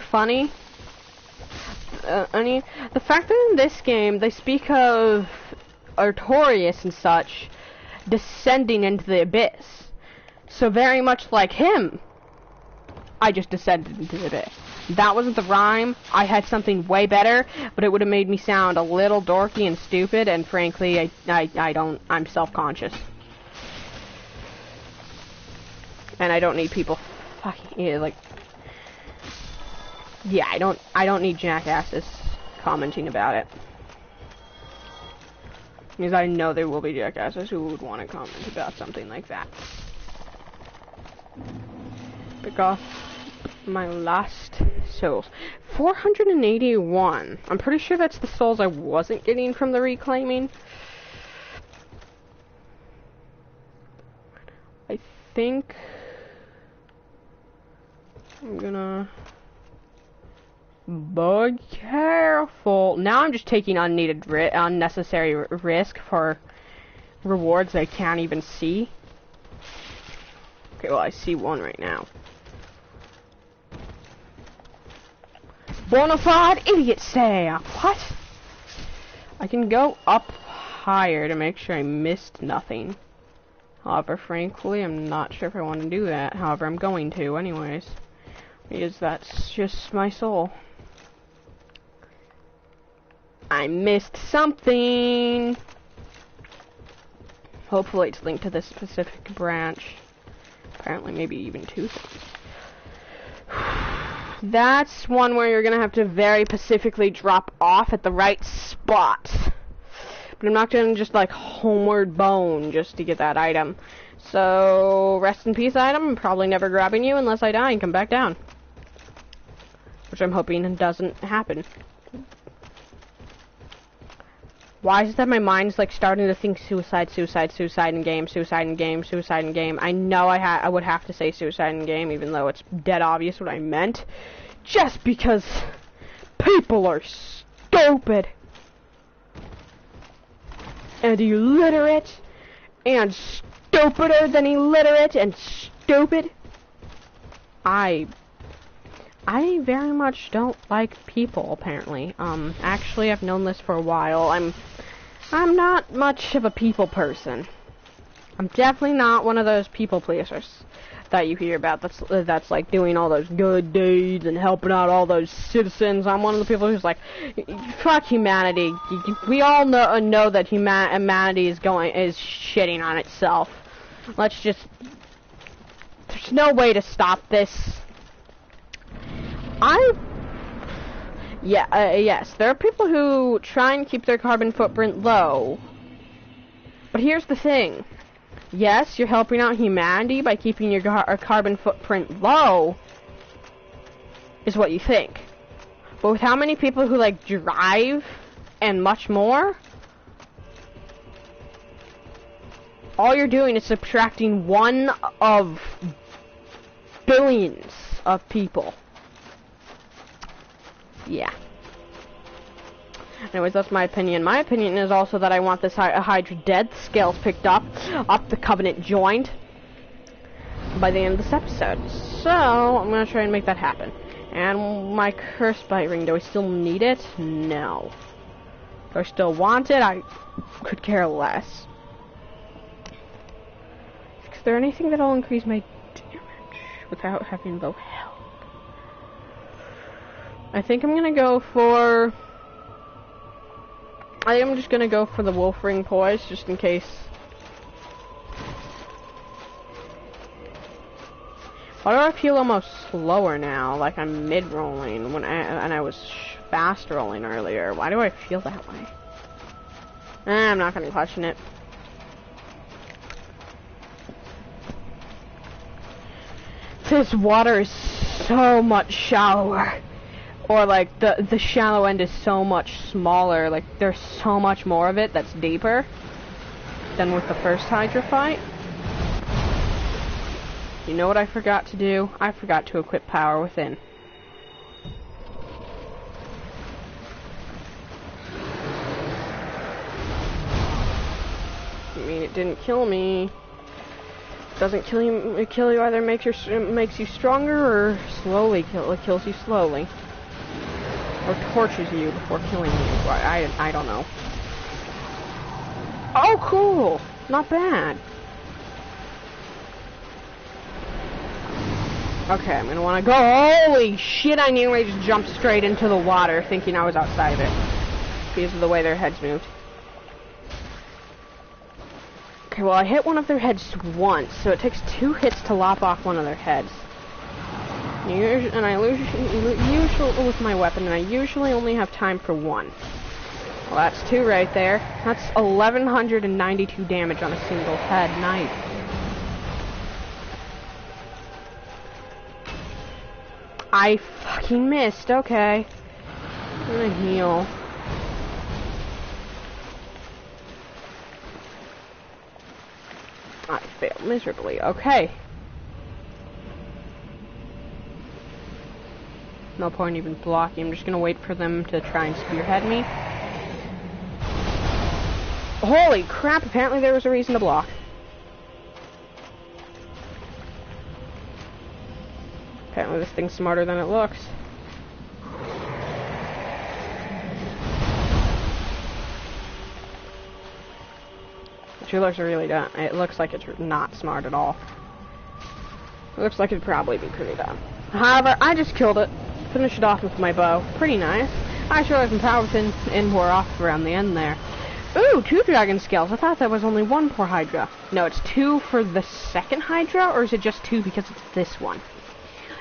in this game they speak of Artorias and such descending into the abyss. So very much like him, I just descended into the abyss. That wasn't the rhyme. I had something way better, but it would have made me sound a little dorky and stupid, and frankly, I'm self-conscious. And I don't need people fucking, yeah, I don't need jackasses commenting about it. Because I know there will be jackasses who would want to comment about something like that. Pick off my last souls. 481. I'm pretty sure that's the souls I wasn't getting from the reclaiming. think I'm gonna be careful. Now I'm just taking unnecessary risk for rewards I can't even see. Okay, well, I see one right now. Bonafide idiot say, what? I can go up higher to make sure I missed nothing. However, frankly, I'm not sure if I want to do that. However, I'm going to anyways. Because that's just my soul. I missed something. Hopefully it's linked to this specific branch. Apparently, maybe even two things. That's one where you're gonna have to very specifically drop off at the right spot. But I'm not gonna just like homeward bone just to get that item. So, rest in peace item. I'm probably never grabbing you unless I die and come back down. Which I'm hoping doesn't happen. Why is it that my mind's like starting to think suicide in game, suicide in game, suicide in game? I know I would have to say suicide in game, even though it's dead obvious what I meant. Just because people are stupid. And illiterate. And stupider than illiterate and stupid. I very much don't like people, apparently. Actually, I've known this for a while. I'm not much of a people person. I'm definitely not one of those people pleasers that you hear about. That's like doing all those good deeds and helping out all those citizens. I'm one of the people who's like, fuck humanity. We all know that humanity is shitting on itself. Let's just. There's no way to stop this. Yes, there are people who try and keep their carbon footprint low. But here's the thing. Yes, you're helping out humanity by keeping your carbon footprint low, is what you think. But with how many people who, like, drive and much more, all you're doing is subtracting one of billions of people. Yeah. Anyways, that's my opinion. My opinion is also that I want this Hydra dead, scales picked up, the Covenant joined by the end of this episode. So, I'm going to try and make that happen. And my Curse Bite Ring, do I still need it? No. Do I still want it? I could care less. Is there anything that'll increase my damage without having low health? I think I'm gonna go for... I think I'm just gonna go for the Wolf Ring Poise, just in case. Why do I feel almost slower now? Like I'm mid-rolling when I was fast-rolling earlier. Why do I feel that way? I'm not gonna question it. This water is so much shallower. Or like the shallow end is so much smaller, like there's so much more of it that's deeper than with the first Hydra fight. You know what I forgot to do? I forgot to equip Power Within. I mean, it didn't kill me. Doesn't kill you. Either makes you stronger or slowly kills you slowly. Or tortures you before killing you. I don't know. Oh, cool! Not bad. Okay, I'm gonna wanna go. Holy shit, I nearly just jumped straight into the water thinking I was outside of it. Because of the way their heads moved. Okay, well, I hit one of their heads once, so it takes 2 hits to lop off one of their heads. And I usually with my weapon, and I usually only have time for 1. Well, that's 2 right there. That's 1,192 damage on a single head. Nice. I fucking missed. Okay. I'm gonna heal. I failed miserably. Okay. No point even blocking. I'm just gonna wait for them to try and spearhead me. Holy crap, apparently there was a reason to block. Apparently this thing's smarter than it looks. It looks really dumb. It looks like it's not smart at all. It looks like it'd probably be pretty dumb. However, I just killed it. Finished it off with my bow. Pretty nice. I sure like some power within and wore off around the end there. Ooh, 2 dragon scales. I thought that was only 1 per Hydra. No, it's 2 for the second Hydra, or is it just 2 because it's this one?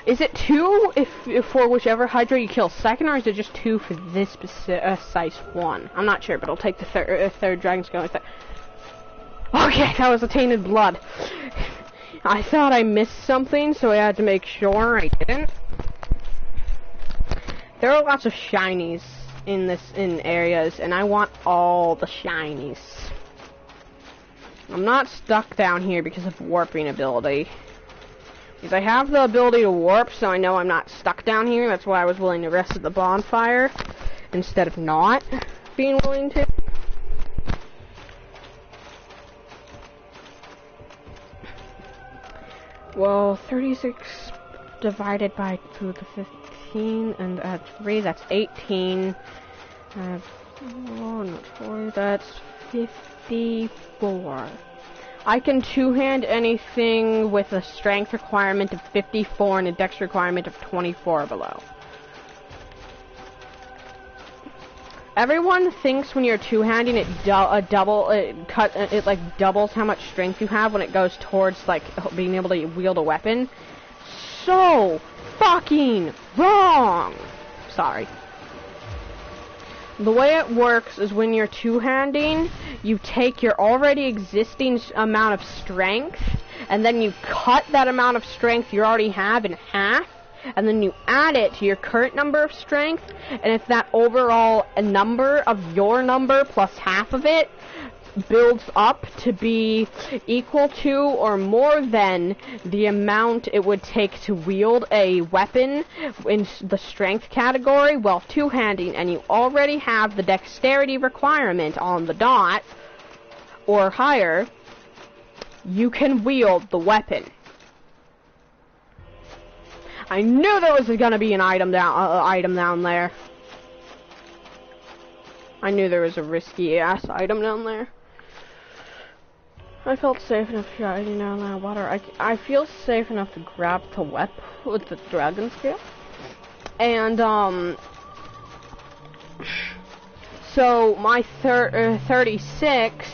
Is it 2 if for whichever Hydra you kill second, or is it just 2 for this precise one? I'm not sure, but I'll take the third dragon scale. Okay, that was a tainted blood. I thought I missed something, so I had to make sure I didn't. There are lots of shinies in areas, and I want all the shinies. I'm not stuck down here because of warping ability. Because I have the ability to warp, so I know I'm not stuck down here. That's why I was willing to rest at the bonfire instead of not being willing to. Well, 36 divided by 2 to the 15, and add 3, that's 18. Add 4, not 4, that's 54. I can two-hand anything with a strength requirement of 54 and a dex requirement of 24 below. Everyone thinks when you're two-handing it like doubles how much strength you have when it goes towards like being able to wield a weapon. So fucking wrong. Sorry. The way it works is when you're two-handing, you take your already existing amount of strength, and then you cut that amount of strength you already have in half, and then you add it to your current number of strength, and if that overall number of your number plus half of it builds up to be equal to or more than the amount it would take to wield a weapon in the strength category while two-handing, and you already have the dexterity requirement on the dot or higher, you can wield the weapon. I knew there was gonna be an item down there. I knew there was a risky ass item down there. I felt safe enough shouting down that water. I feel safe enough to grab the weapon with the dragon scale. And so my 36.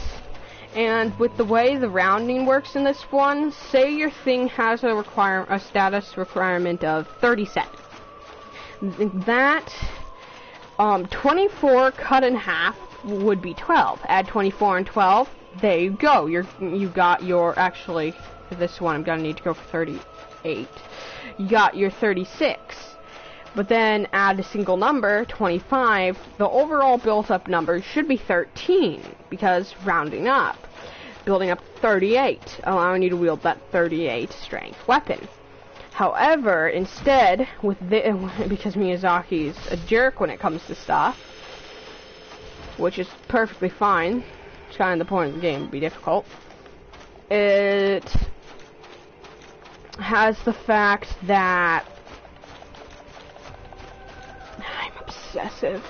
And with the way the rounding works in this one, say your thing has a status requirement of 37. That 24 cut in half would be 12. Add 24 and 12. There you go. You got your actually for this one I'm gonna need to go for 38. You got your 36. But then add a single number, 25, the overall built-up number should be 13, because rounding up. Building up 38, allowing you to wield that 38 strength weapon. However, instead, because Miyazaki's a jerk when it comes to stuff, which is perfectly fine, it's kind of the point of the game to be difficult, it has the fact that obsessive.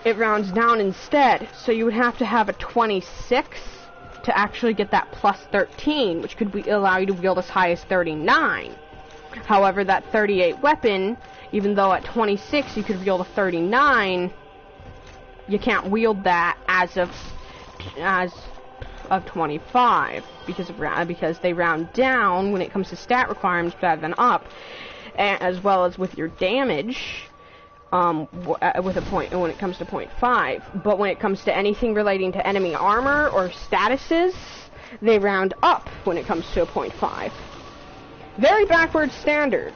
It rounds down instead, so you would have to have a 26 to actually get that plus 13, which could allow you to wield as high as 39. However, that 38 weapon, even though at 26 you could wield a 39, you can't wield that as of 25 because they round down when it comes to stat requirements rather than up. As well as with your damage, with a point when it comes to 0.5. But when it comes to anything relating to enemy armor or statuses, they round up when it comes to a 0.5. Very backwards standards.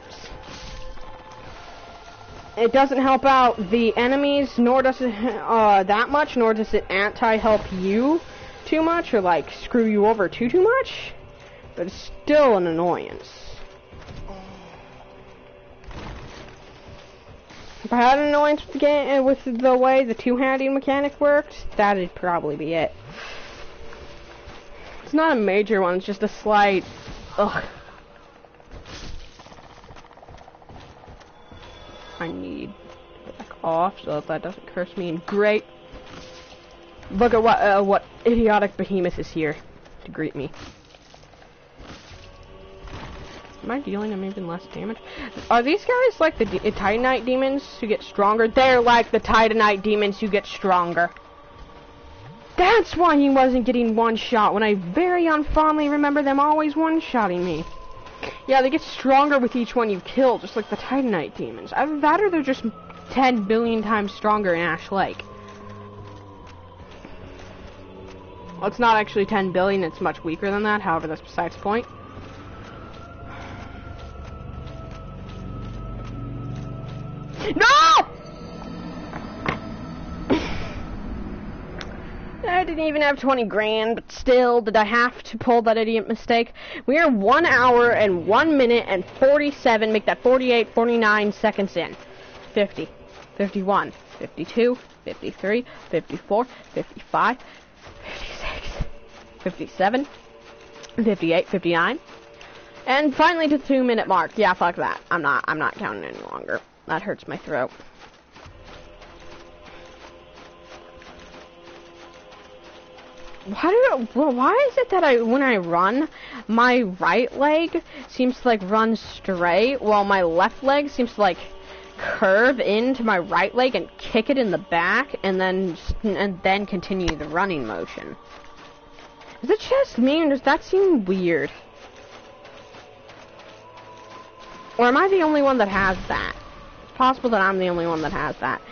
It doesn't help out the enemies, nor does it that much, nor does it anti-help you, too much or like screw you over too much, but it's still an annoyance. If I had an annoyance with the game, with the way the two-handed mechanic worked, that'd probably be it. It's not a major one, it's just a slight, ugh. I need to back off so that doesn't curse me. And great. Look at what idiotic behemoth is here to greet me. Am I dealing them even less damage? Are these guys like the Titanite demons who get stronger? They're like the Titanite demons who get stronger. That's why he wasn't getting one-shot when I very unfondly remember them always one-shotting me. Yeah, they get stronger with each one you kill, just like the Titanite demons. Either that or they're just 10 billion times stronger in Ash Lake. Well, it's not actually 10 billion, it's much weaker than that, however, that's besides the point. No! I didn't even have 20 grand, but still, did I have to pull that idiot mistake? We are 1 hour and 1 minute and 47, make that 48, 49 seconds in. 50, 51, 52, 53, 54, 55, 56, 57, 58, 59. And finally to the 2-minute mark. Yeah, fuck that. I'm not counting any longer. That hurts my throat. Why is it that when I run, my right leg seems to like run straight, while my left leg seems to like curve into my right leg and kick it in the back, and then continue the running motion? Is it just me, or does that seem weird? Or am I the only one that has that? It's possible that I'm the only one that has that.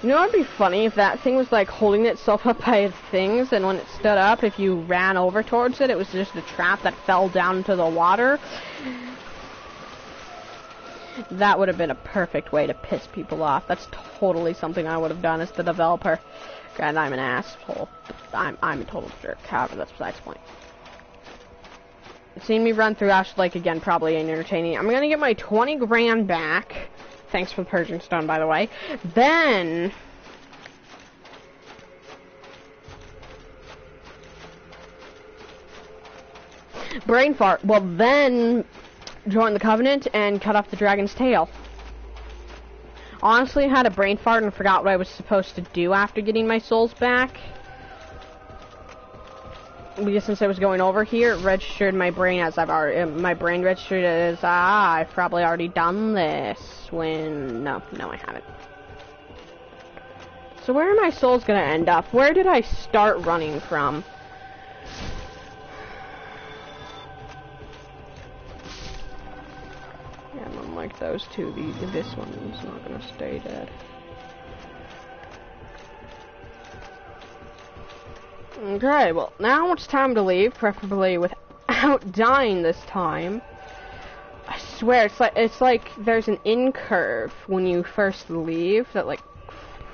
You know what would be funny if that thing was like holding itself up by its things, and when it stood up, if you ran over towards it, it was just a trap that fell down into the water. That would have been a perfect way to piss people off. That's totally something I would have done as the developer. Granted, I'm an asshole. I'm a total jerk. However, that's besides the point. Seeing me run through Ash Lake again probably ain't entertaining. I'm gonna get my 20 grand back. Thanks for the Purging Stone, by the way. Then brain fart. Well, then join the Covenant and cut off the dragon's tail. Honestly, I had a brain fart and forgot what I was supposed to do after getting my souls back. Because since I was going over here, it registered my brain as my brain registered as, I've probably already done this, when, no, I haven't. So where are my souls gonna end up? Where did I start running from? Yeah, unlike those two, this one's not gonna stay dead. Okay, well, now it's time to leave, preferably without dying this time. I swear, it's like there's an in curve when you first leave that, like,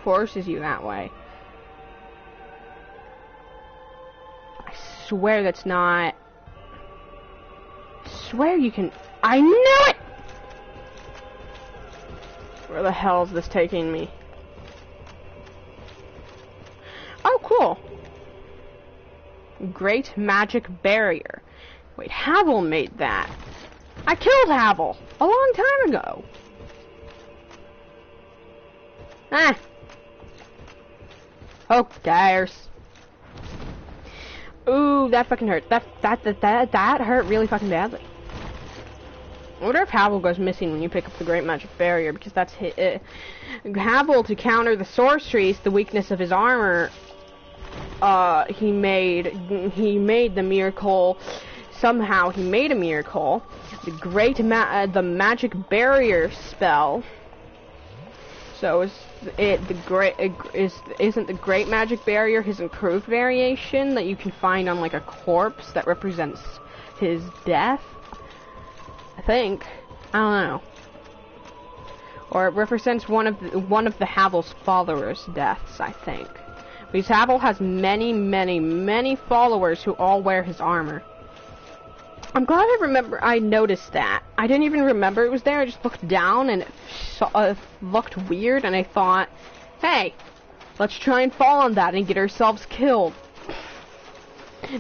forces you that way. I swear that's not... I swear you can... I knew it! Where the hell is this taking me? Oh, cool. Great Magic Barrier. Wait, Havel made that. I killed Havel a long time ago. Who cares? Ooh, that fucking hurt. That hurt really fucking badly. I wonder if Havel goes missing when you pick up the Great Magic Barrier, because that's Havel, to counter the sorceries, the weakness of his armor. He made the miracle. Somehow he made a miracle. The Magic Barrier spell. So isn't the Great Magic Barrier his improved variation that you can find on like a corpse that represents his death? I think. I don't know. Or it represents one of the Havel's followers' deaths, I think. Because Havel has many, many, many followers who all wear his armor. I'm glad I noticed that. I didn't even remember it was there. I just looked down and it looked weird, and I thought, hey, let's try and fall on that and get ourselves killed.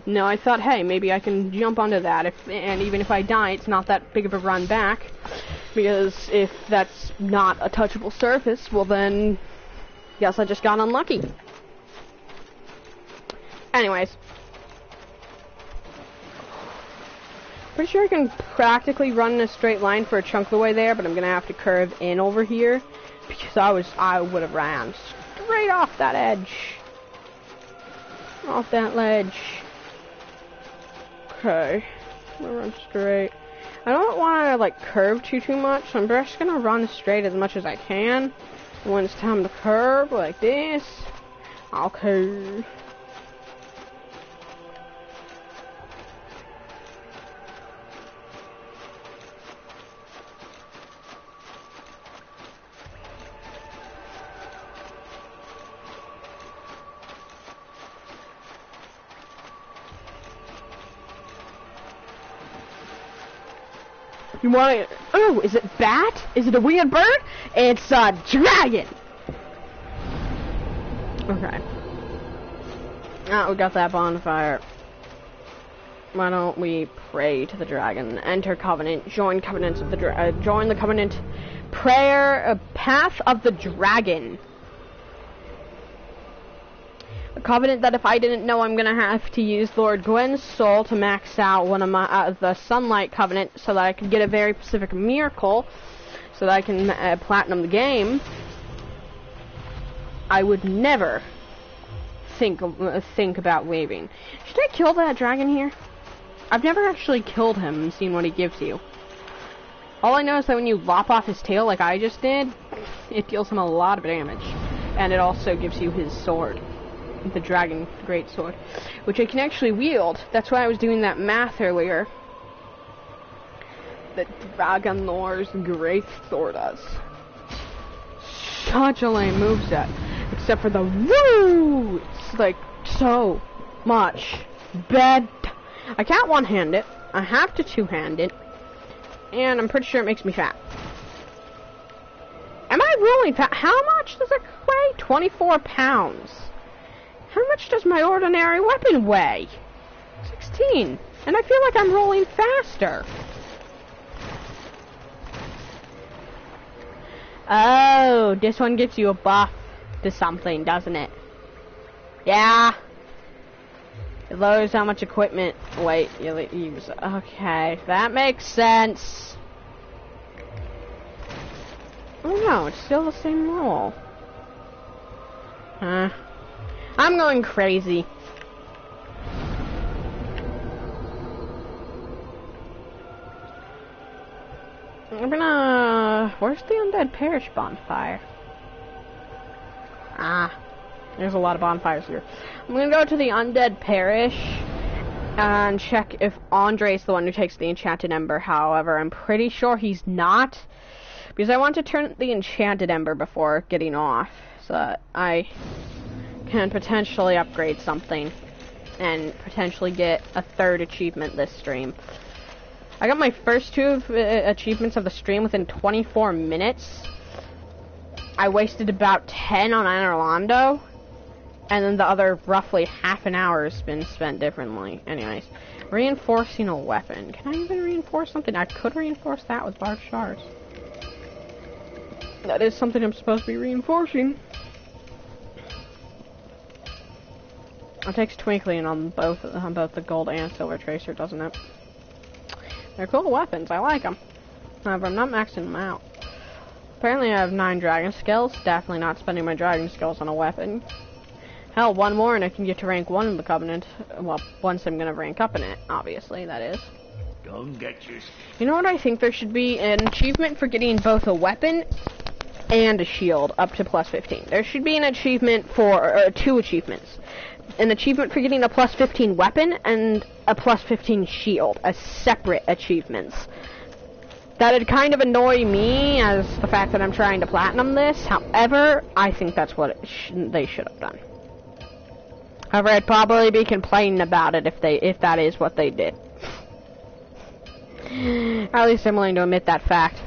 No, I thought, hey, maybe I can jump onto that, and even if I die, it's not that big of a run back, because if that's not a touchable surface, well then, guess I just got unlucky. Anyways. Pretty sure I can practically run in a straight line for a chunk of the way there, but I'm gonna have to curve in over here, because I would have ran straight off that edge. Off that ledge. Okay. I'm gonna run straight. I don't want to, like, curve too much, so I'm just gonna run straight as much as I can. And when it's time to curve, like this, I'll curve. You want it? Oh, is it bat? Is it a weird bird? It's a dragon! Okay. Ah, we got that bonfire. Why don't we pray to the dragon? Enter covenant. Join covenants of the join the covenant. Prayer, path of the dragon. A covenant that if I didn't know, I'm gonna have to use Lord Gwen's soul to max out one of my the sunlight covenant so that I could get a very specific miracle, so that I can platinum the game. I would never think about waving. Should I kill that dragon here? I've never actually killed him and seen what he gives you. All I know is that when you lop off his tail like I just did, it deals him a lot of damage, and it also gives you his sword. The dragon great sword, which I can actually wield. That's why I was doing that math earlier. The Dragon Lord's great sword does. Such a lame moveset. Except for the woo! It's like so much bad. I can't one-hand it. I have to two-hand it. And I'm pretty sure it makes me fat. Am I really fat? How much does it weigh? 24 pounds. How much does my ordinary weapon weigh? 16. And I feel like I'm rolling faster. Oh, this one gives you a buff to something, doesn't it? Yeah. It lowers how much equipment weight you use. Okay, that makes sense. Oh no, it's still the same roll. Huh. I'm going crazy. I'm gonna... Where's the Undead Parish bonfire? Ah. There's a lot of bonfires here. I'm gonna go to the Undead Parish and check if Andre's the one who takes the Enchanted Ember. However, I'm pretty sure he's not, because I want to turn the Enchanted Ember before getting off, so that I can potentially upgrade something and potentially get a third achievement this stream. I got my first two achievements of the stream within 24 minutes. I wasted about 10 on Anorlando, and then the other roughly half an hour has been spent differently. Anyways, reinforcing a weapon. Can I even reinforce something? I could reinforce that with barbed shards. That is something I'm supposed to be reinforcing. It takes twinkling on both the gold and silver tracer, doesn't it? They're cool weapons. I like them. However, I'm not maxing them out. Apparently, I have 9 dragon skills. Definitely not spending my dragon skills on a weapon. Hell, one more and I can get to rank 1 in the Covenant. Well, once I'm gonna rank up in it, obviously, that is.
Don't get you.
You know what I think there should be? An achievement for getting both a weapon and a shield up to plus 15. There should be an achievement for, or 2 achievements. An achievement for getting a plus 15 weapon and a plus 15 shield as separate achievements. That'd kind of annoy me as the fact that I'm trying to platinum this. However, I think that's what they should have done. However, I'd probably be complaining about it if that is what they did. At least I'm willing to admit that fact.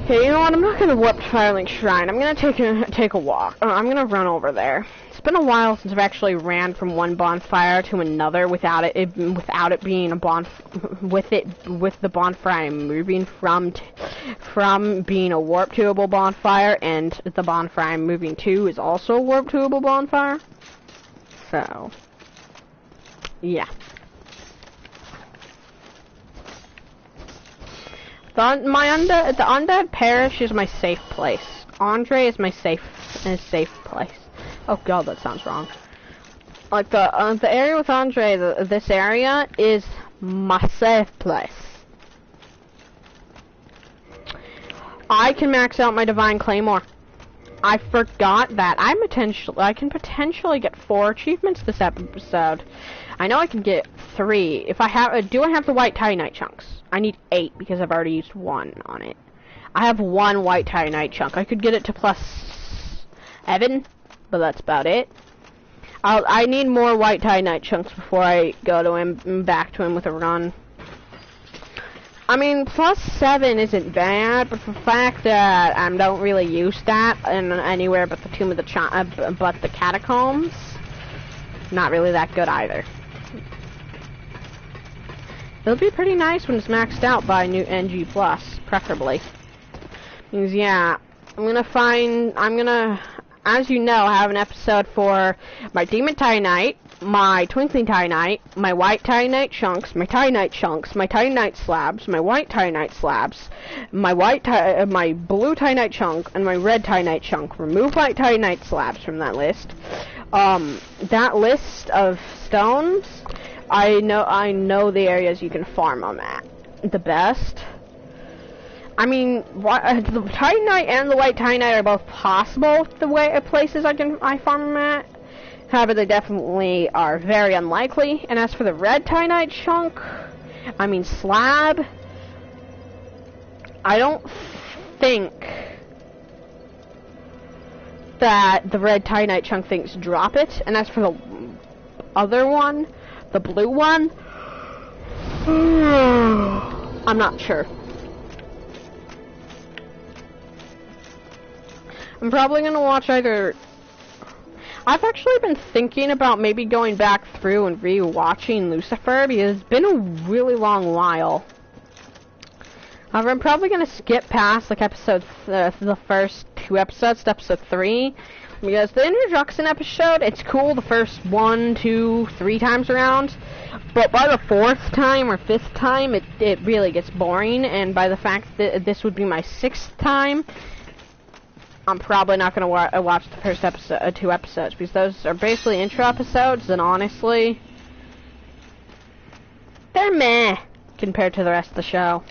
Okay, you know what? I'm not gonna warp Firelink Shrine. I'm gonna take a walk. I'm gonna run over there. It's been a while since I've actually ran from one bonfire to another without it being a with the bonfire moving from being a warp tubable bonfire, and the bonfire I'm moving to is also a warp tubable bonfire. So, yeah. The Undead Parish is my safe place. Andre is my safe place. Oh god, that sounds wrong. Like the area with Andre, this area is my safe place. I can max out my Divine Claymore. I forgot that. I can potentially get 4 achievements this episode. I know I can get 3. If I have, do I have the white Titanite chunks? I need 8 because I've already used 1 on it. I have 1 white Titanite chunk. I could get it to +7, but that's about it. I need more white Titanite chunks before I go to him, back to him with a run. I mean, +7 isn't bad, but the fact that I don't really use that in anywhere but the Tomb of the but the Catacombs, not really that good either. It'll be pretty nice when it's maxed out by new NG+, preferably. Because, yeah, I'm gonna, as you know, have an episode for my Demon Titanite, my Twinkling Titanite, my white Titanite chunks, my Titanite slabs, my white Titanite slabs, my blue Titanite chunk, and my red Titanite chunk. Remove white Titanite slabs from that list. That list of stones, I know the areas you can farm them at the best. I mean, the Titanite and the white Titanite are both possible places I farm them at. However, they definitely are very unlikely. And as for the red Titanite chunk, slab, I don't think that the red Titanite chunk things drop it. And as for the other one, the blue one, I'm not sure. I'm probably gonna watch either. I've actually been thinking about maybe going back through and re-watching Lucifer because it's been a really long while. However, I'm probably gonna skip past like the first 2 episodes to episode 3 because the introduction episode, it's cool the first 1, 2, 3 times around, but by the 4th time or 5th time, it really gets boring. And by the fact that this would be my 6th time, I'm probably not going to watch the first 2 episodes, because those are basically intro episodes, and honestly, they're meh compared to the rest of the show.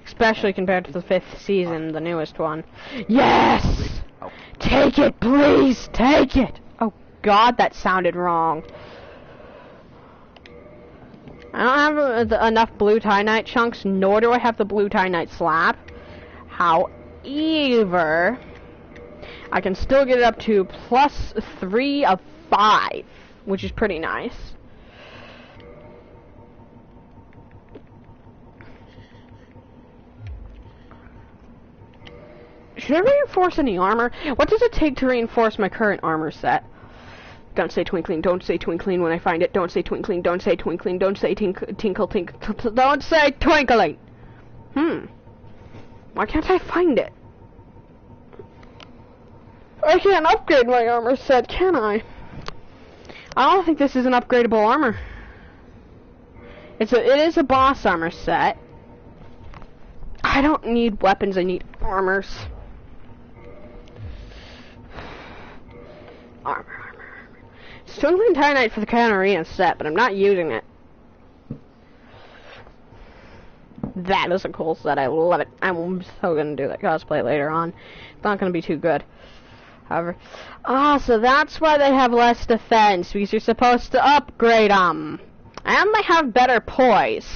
Especially compared to the 5th season, the newest one. Yes! Take it, please! Take it! Oh god, that sounded wrong. I don't have enough blue Titanite chunks, nor do I have the blue Titanite slab. However, I can still get it up to +3 of 5, which is pretty nice. Should I reinforce any armor? What does it take to reinforce my current armor set? Don't say twinkling, don't say twinkling when I find it. Don't say twinkling, don't say twinkling, don't say tinkle, tinkle, don't say twinkling! Why can't I find it? I can't upgrade my armor set, can I? I don't think this is an upgradable armor. It is a boss armor set. I don't need weapons, I need armors. Armor. It's Twinkling Titanite for the Canarina set, but I'm not using it. That is a cool set, I love it. I'm so gonna do that cosplay later on. It's not gonna be too good. However, so that's why they have less defense, because you're supposed to upgrade them. And they have better poise.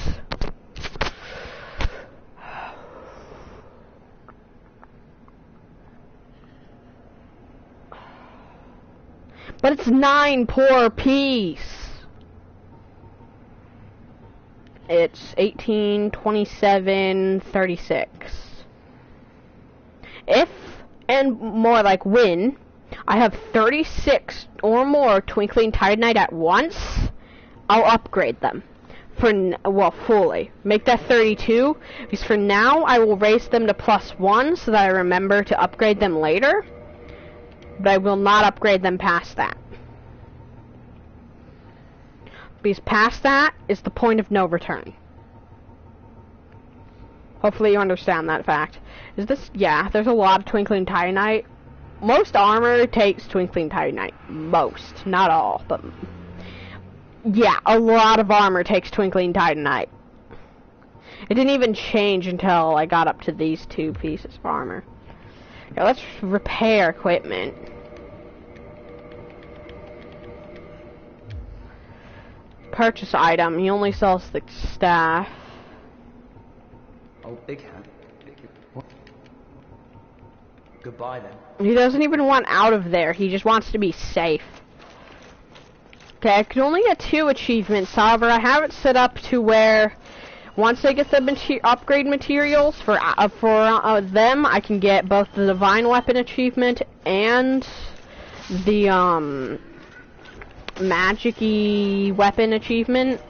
But it's 9 per piece. It's 18, 27, 36. If, and more like when, I have 36 or more Twinkling Titanite at once, I'll upgrade them. Well, fully. Make that 32, because for now, I will raise them to +1 so that I remember to upgrade them later. But I will not upgrade them past that. Because past that is the point of no return. Hopefully you understand that fact. Is this? Yeah, there's a lot of Twinkling Titanite. Most armor takes Twinkling Titanite. Most. Not all, but... yeah, a lot of armor takes Twinkling Titanite. It didn't even change until I got up to these 2 pieces of armor. Okay, let's repair equipment. Purchase item. He only sells the staff.
Oh, big hand. What? Goodbye then.
He doesn't even want out of there. He just wants to be safe. Okay, I can only get 2 achievements. However, I have it set up to where once I get the upgrade materials for them, I can get both the Divine Weapon achievement and the Magic-y Weapon achievement.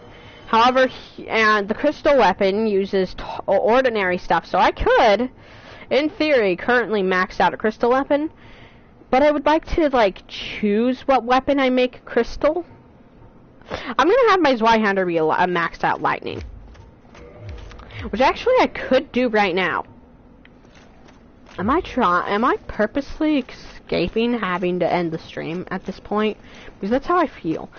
However, and the Crystal Weapon uses ordinary stuff, so I could, in theory, currently max out a Crystal Weapon, but I would like to, like, choose what weapon I make crystal. I'm gonna have my Zweihander be a maxed out lightning, which actually I could do right now. Am I purposely escaping having to end the stream at this point? Because that's how I feel.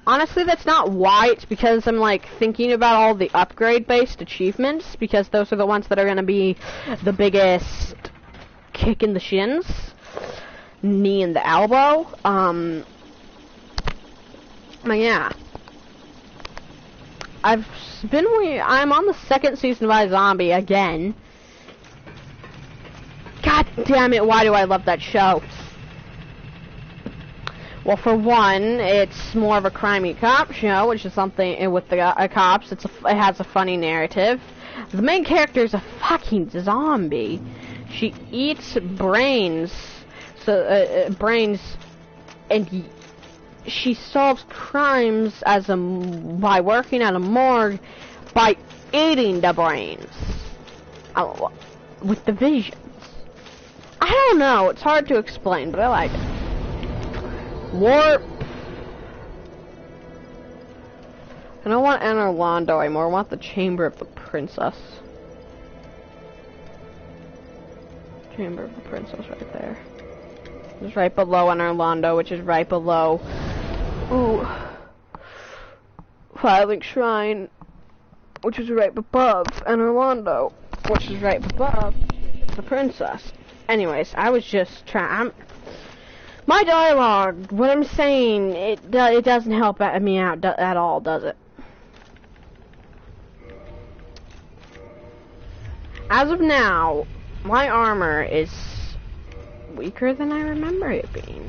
Honestly, that's not why. It's because I'm, like, thinking about all the upgrade-based achievements, because those are the ones that are gonna be the biggest kick in the shins, knee in the elbow. But yeah. I'm on the 2nd season of iZombie again. God damn it, why do I love that show? Well, for one, it's more of a crimey cop show, which is something with the cops. It has a funny narrative. The main character is a fucking zombie. She eats brains, and she solves crimes by working at a morgue by eating the brains with the visions. I don't know. It's hard to explain, but I like it. Warp. I don't want Enter Londo anymore. I want the Chamber of the Princess. Chamber of the Princess right there. It's right below Enter Londo, which is right below. Ooh. Filing Shrine, which is right above Enter Londo, which is right above the Princess. Anyways, I was just trying. My dialogue, what I'm saying, it doesn't help me out at all, does it? As of now, my armor is weaker than I remember it being.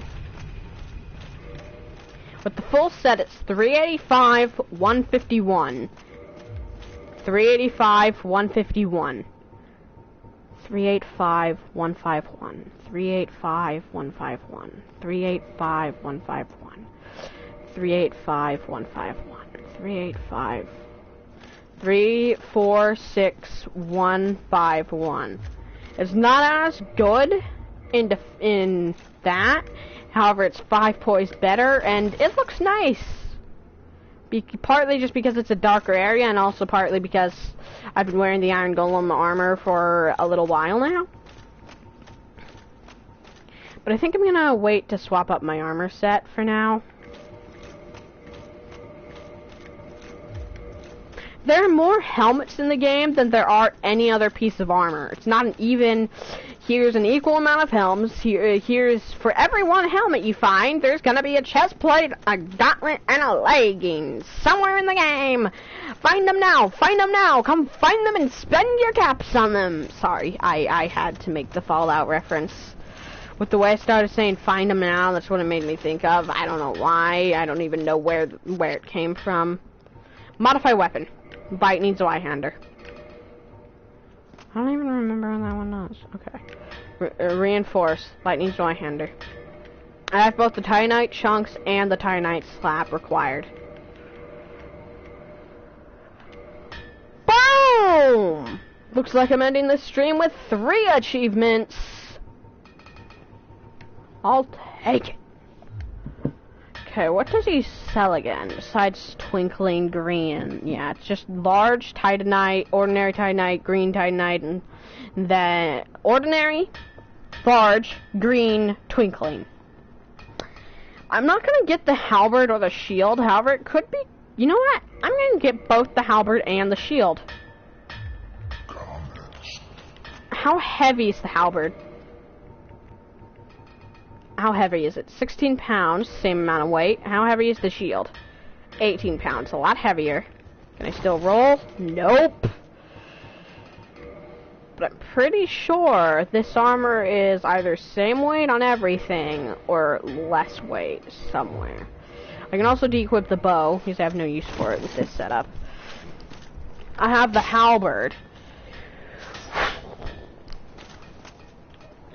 With the full set, it's 385, 151. 385, 151. 385, 151. 385, 151. 385, 151. 385, 151. 385. 346, 151. It's not as good in that. However, it's 5 points better, and it looks nice. Partly just because it's a darker area, and also partly because I've been wearing the Iron Golem armor for a little while now. But I think I'm gonna wait to swap up my armor set for now. There are more helmets in the game than there are any other piece of armor. It's not an even, here's an equal amount of helmets, here's, for every one helmet you find, there's gonna be a chest plate, a gauntlet, and a legging somewhere in the game. Find them now, come find them and spend your caps on them. Sorry, I had to make the Fallout reference, With the way I started saying find them now, that's what it made me think of. I don't know why. I don't even know where it came from. Modify weapon. Bite needs a Y-hander. I don't even remember when that one was. Okay. Reinforce. Bite needs a Y-hander. I have both the Titanite chunks and the Titanite slab required. Boom! Looks like I'm ending this stream with 3 achievements. I'll take it. Okay, what does he sell again besides twinkling green? Yeah, it's just large Titanite, ordinary Titanite, green Titanite, and then ordinary, large, green, twinkling. I'm not gonna get the halberd or the shield, however, it could be. You know what? I'm gonna get both the halberd and the shield. How heavy is the halberd? How heavy is it? 16 pounds, same amount of weight. How heavy is the shield? 18 pounds, a lot heavier. Can I still roll? Nope. But I'm pretty sure this armor is either same weight on everything or less weight somewhere. I can also de-equip the bow, because I have no use for it with this setup. I have the halberd.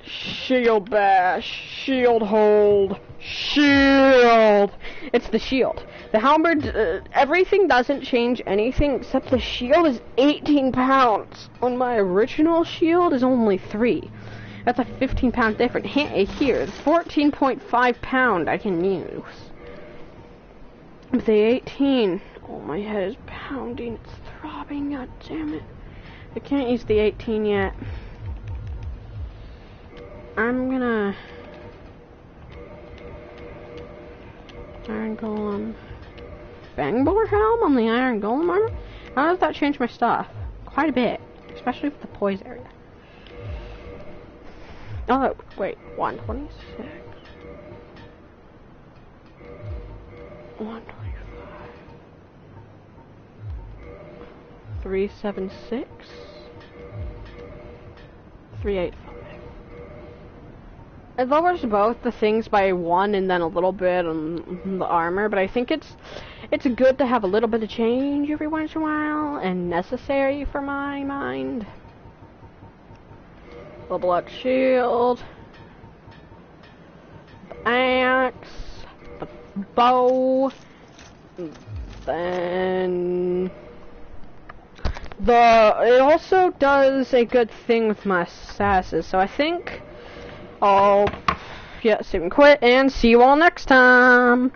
Shield bash, shield hold, shield! It's the shield. The halberd, everything doesn't change anything except the shield is 18 pounds. When my original shield is only 3. That's a 15 pound difference. Here, it's 14.5 pound I can use. With the 18, oh my head is pounding, it's throbbing, god damn it. I can't use the 18 yet. I'm gonna Iron Golem Bangboard helm on the Iron Golem armor? How does that change my stuff? Quite a bit, especially with the poise area. Oh wait, 126, 125, 376, 385. It lowers both the things by 1 and then a little bit on the armor, but I think it's good to have a little bit of change every once in a while, and necessary for my mind. Level up shield, the axe, the bow, then it also does a good thing with my sasses, so I think I'll, save and quit, and see you all next time!